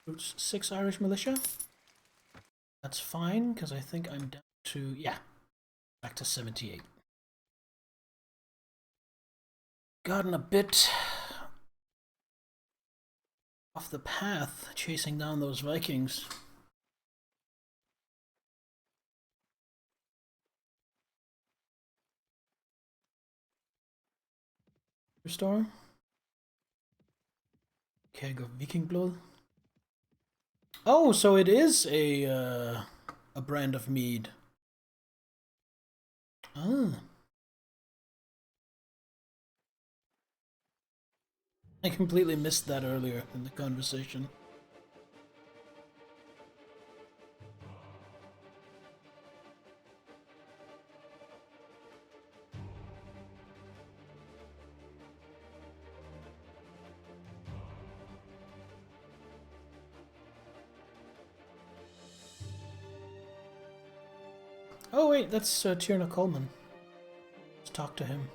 Roots 6 Irish militia. That's fine, because I think I'm down to, yeah, back to 78. Gotten a bit off the path, chasing down those Vikings. Restore. Keg of Viking blood. Oh, so it is a brand of mead. Ah. I completely missed that earlier in the conversation. Oh wait, that's Tierna Coleman. Let's talk to him.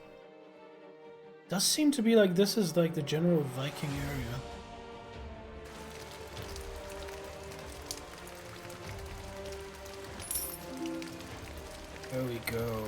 Does seem to be like this is like the general Viking area. There we go.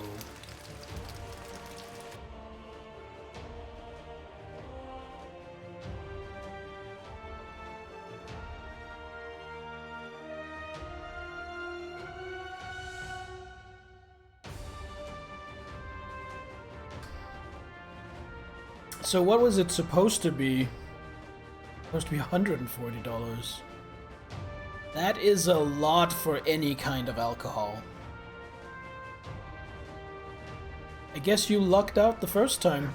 So what was it supposed to be? Supposed to be $140. That is a lot for any kind of alcohol. I guess you lucked out the first time.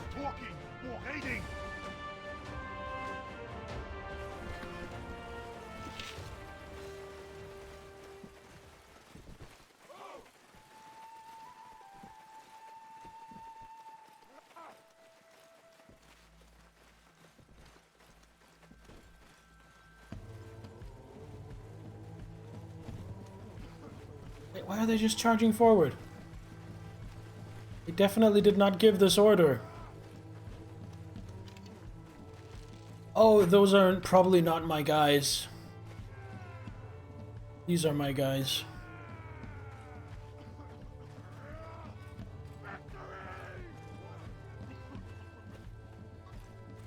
Wait, why are they just charging forward? They definitely did not give this order. Oh, those are probably not my guys. These are my guys.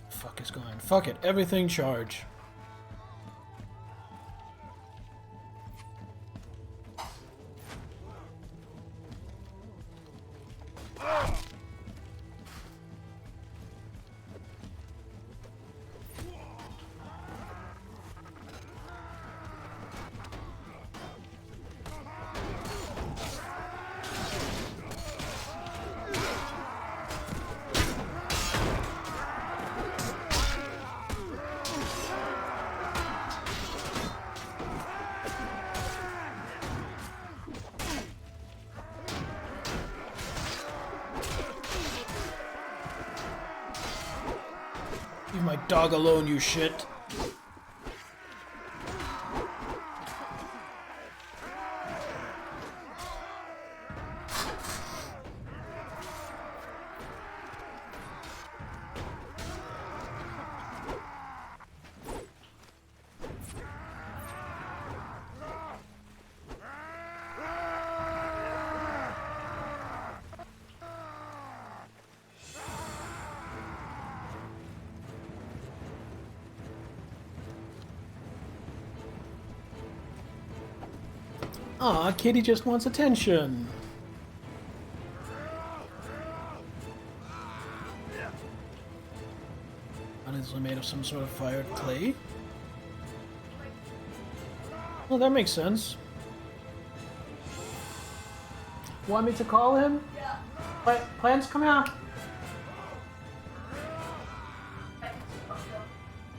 Fuck is going? Fuck it. Everything charge. Leave my dog alone, you shit. Aw, Kitty just wants attention. Honestly made of some sort of fired clay. Well, that makes sense. Want me to call him? Yeah. Plans, come here.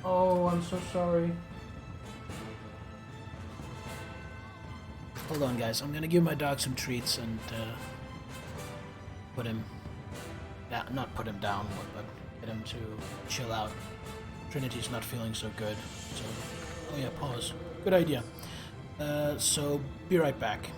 Oh, I'm so sorry. Hold on, guys. I'm gonna give my dog some treats and put him... Yeah, not put him down, but get him to chill out. Trinity's not feeling so good, so... Oh yeah, pause. Good idea. So, be right back.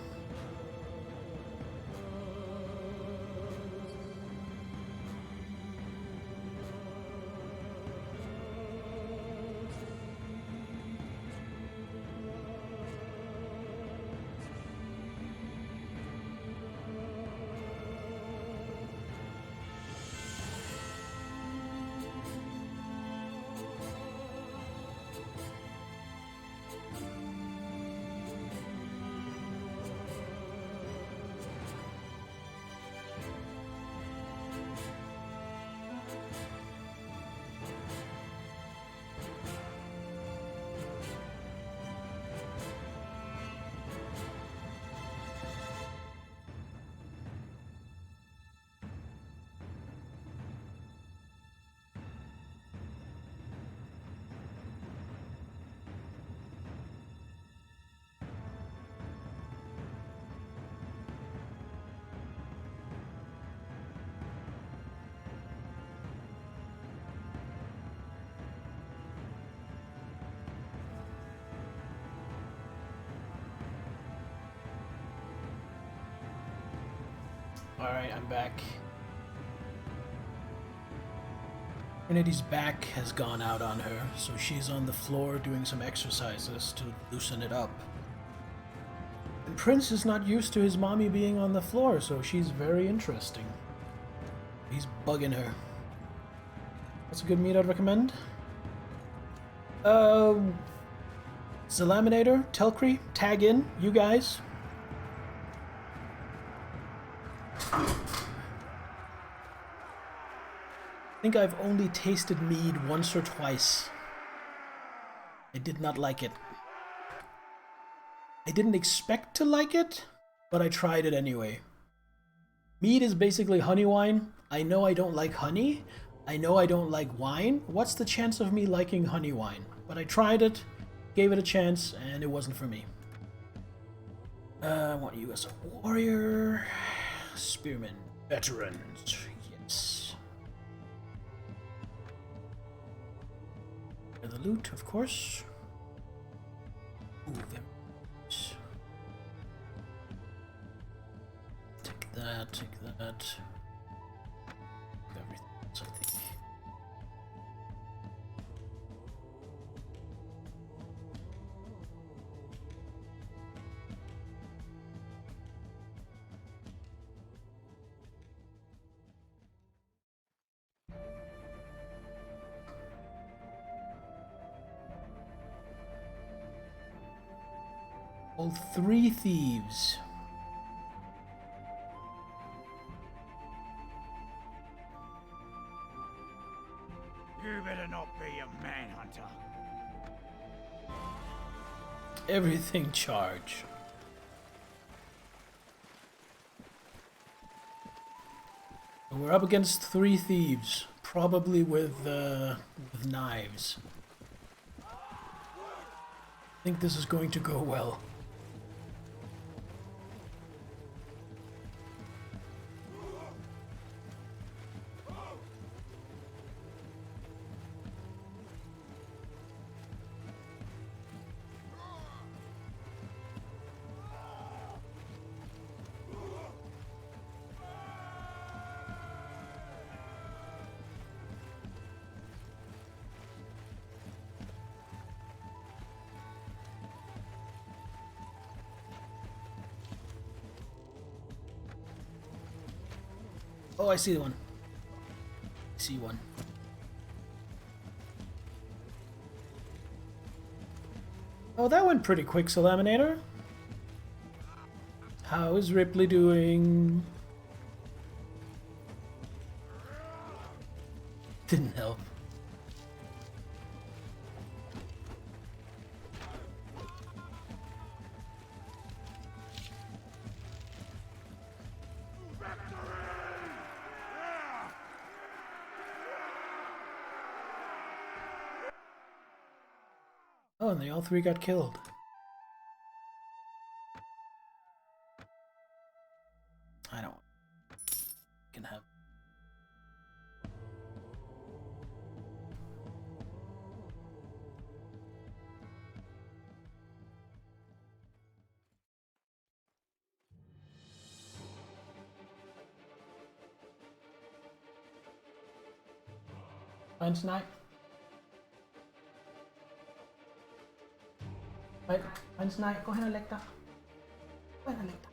Alright, I'm back. Trinity's back has gone out on her, so she's on the floor doing some exercises to loosen it up. And Prince is not used to his mommy being on the floor, so she's very interesting. He's bugging her. That's a good meat I'd recommend. Zelaminator, Telcree, tag in, you guys. I think I've only tasted mead once or twice. I did not like it. I didn't expect to like it, but I tried it anyway. Mead is basically honey wine. I know I don't like honey. I know I don't like wine. What's the chance of me liking honey wine? But I tried it, gave it a chance, and it wasn't for me. I want you as a warrior. Spearman. Veterans. Yes. The loot, of course. Ooh, very nice. Take that, take that. Everything else, I think. All 3 thieves. You better not be a manhunter. Everything charge. We're up against 3 thieves, probably with knives. I think this is going to go well. Oh, I see one. I see one. Oh, that went pretty quick, Salaminator. How is Ripley doing? Didn't help. Oh, and they all 3 got killed. I don't... can have... Ein Snipe. Ein Snipe, gå hen og læg dig. Gå hen og læg dig.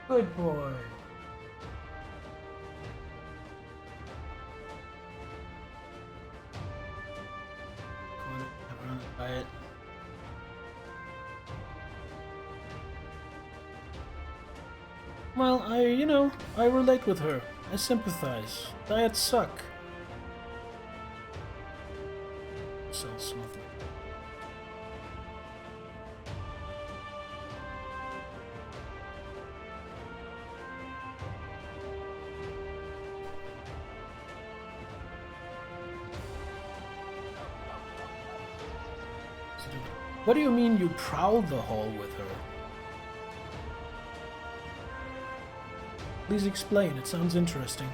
Good boy. Everyone buy it. Well, I relate with her. I sympathize. Diets suck. Sell some of them. What do you mean you prowled the hall with her? Please explain, it sounds interesting.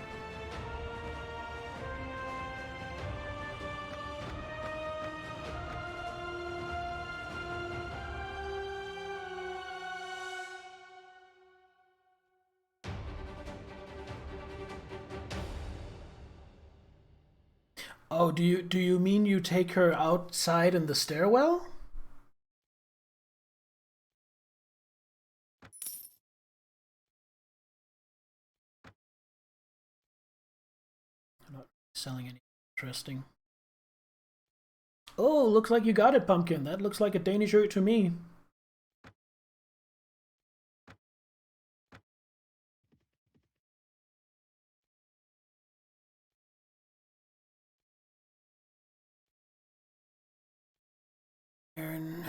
Oh, do you mean you take her outside in the stairwell? I'm not selling any interesting. Oh, looks like you got it, Pumpkin. That looks like a Danish shirt to me. Iron.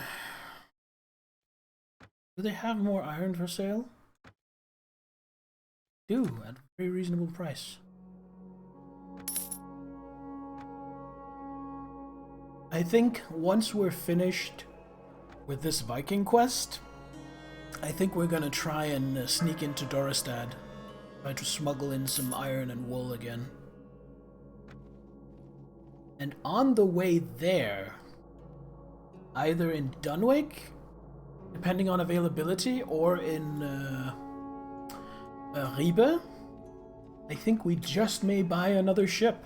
Do they have more iron for sale? Do, at a very reasonable price. I think once we're finished with this Viking quest, I think we're gonna try and sneak into Dorestad. Try to smuggle in some iron and wool again. And on the way there, either in Dunwich, depending on availability, or in Ribe, I think we just may buy another ship.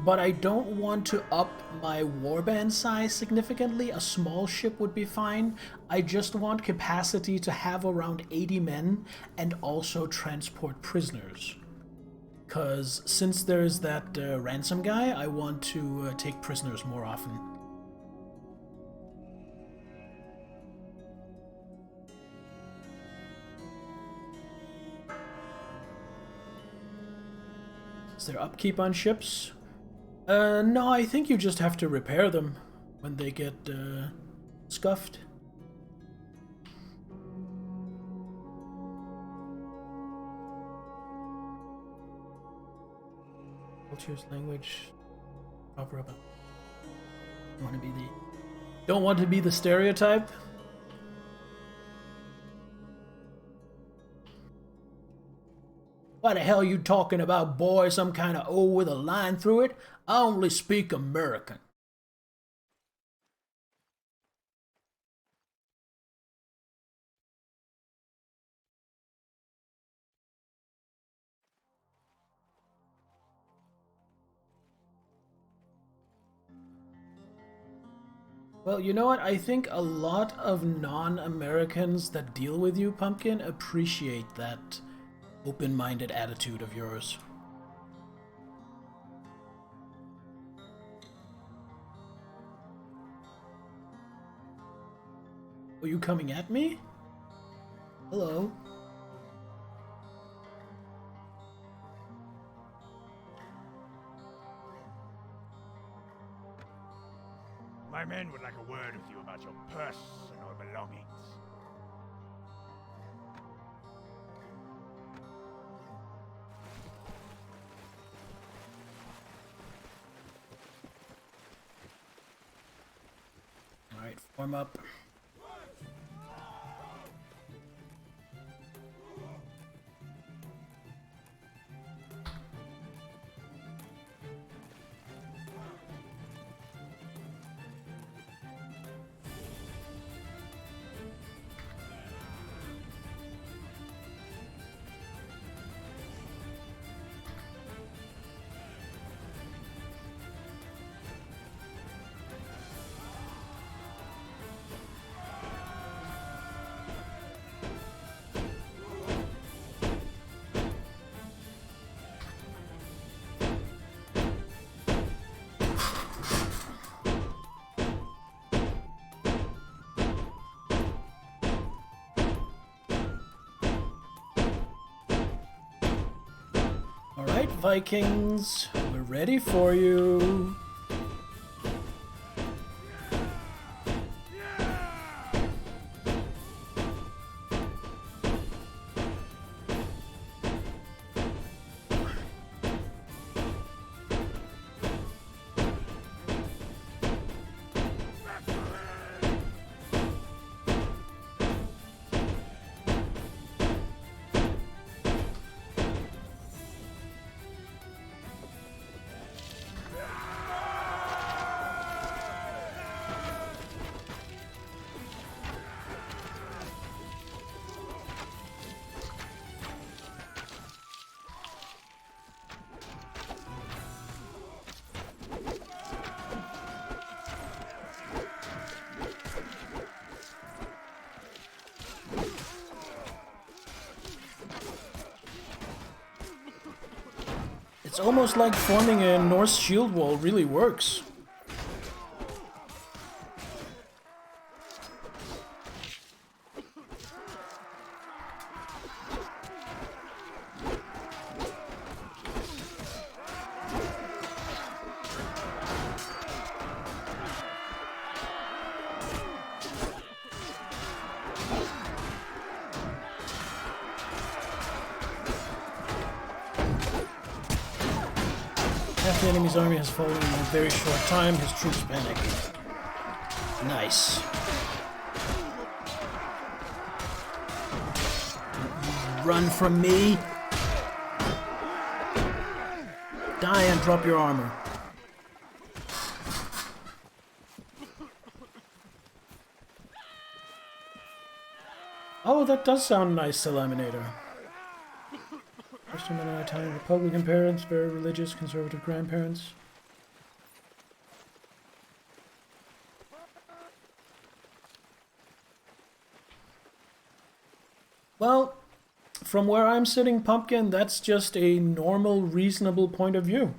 But I don't want to up my warband size significantly. A small ship would be fine. I just want capacity to have around 80 men and also transport prisoners. Because since there's that ransom guy, I want to take prisoners more often. Is there upkeep on ships? No, I think you just have to repair them when they get scuffed. Cultures, language, proper about. Don't want to be the stereotype. What the hell are you talking about, boy? Some kind of O with a line through it? I only speak American. Well, you know what? I think a lot of non-Americans that deal with you, Pumpkin, appreciate that open-minded attitude of yours. Are you coming at me? Hello? My men would like a word with you about your purse and your belongings. Alright, form up. Alright, Vikings, we're ready for you. It's almost like forming a Norse shield wall really works. Half the enemy's army has fallen in a very short time. His troops panic. Nice. Run from me. Die and drop your armor. Oh, that does sound nice, Salaminator. First time in our Italian Republican parents, very religious, conservative grandparents. Well, from where I'm sitting, Pumpkin, that's just a normal, reasonable point of view.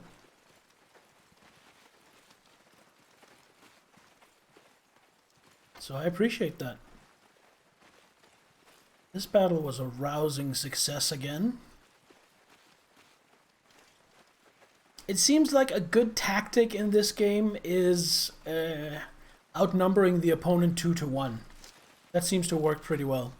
So I appreciate that. This battle was a rousing success again. It seems like a good tactic in this game is outnumbering the opponent 2-1. That seems to work pretty well.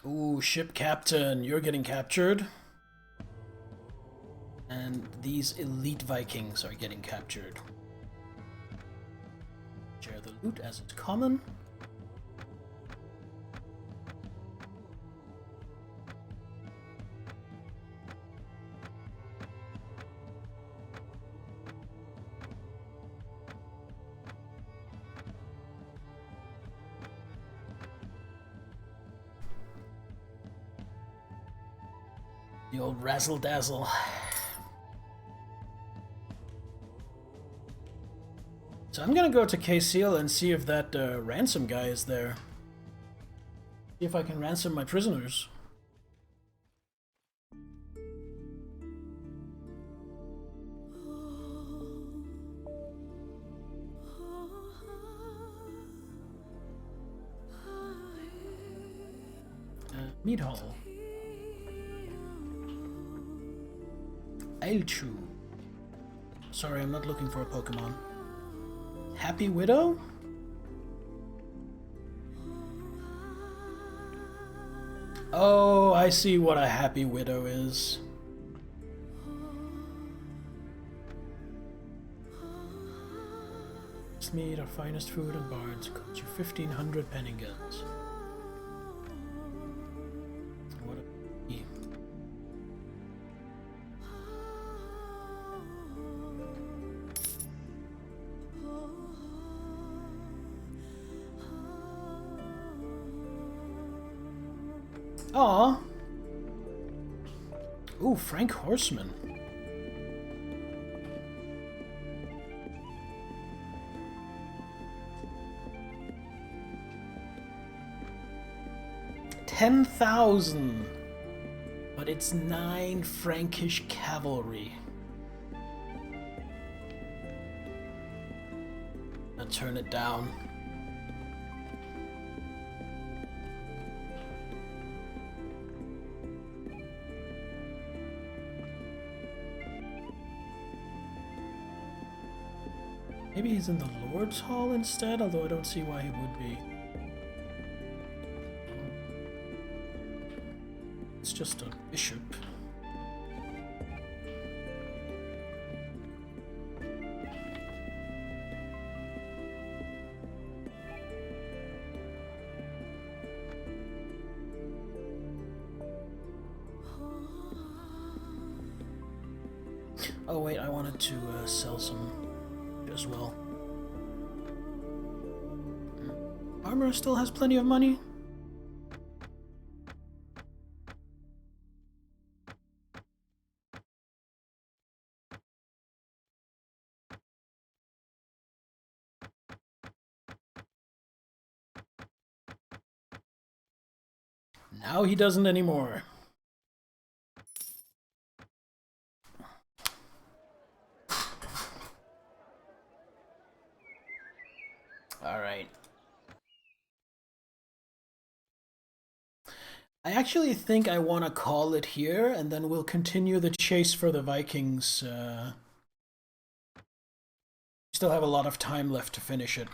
Ooh, ship captain, you're getting captured. And these elite Vikings are getting captured. Share the loot as it's common. The old razzle-dazzle. So I'm gonna go to K-Seal and see if that ransom guy is there. See if I can ransom my prisoners. Meat Hall. Ailchu. Sorry, I'm not looking for a Pokemon. Happy Widow? Oh, I see what a Happy Widow is. Best meat, our finest food and bards. Cost you 1,500 pennigans. What a... Aw. Ooh, Frank Horseman. $10,000. But it's 9 Frankish cavalry. I'll turn it down. Maybe he's in the Lord's Hall instead, although I don't see why he would be. It's just a bishop. Oh wait, I wanted to sell some as well. Armor still has plenty of money. Now he doesn't anymore. Alright. I actually think I want to call it here, and then we'll continue the chase for the Vikings. Still have a lot of time left to finish it.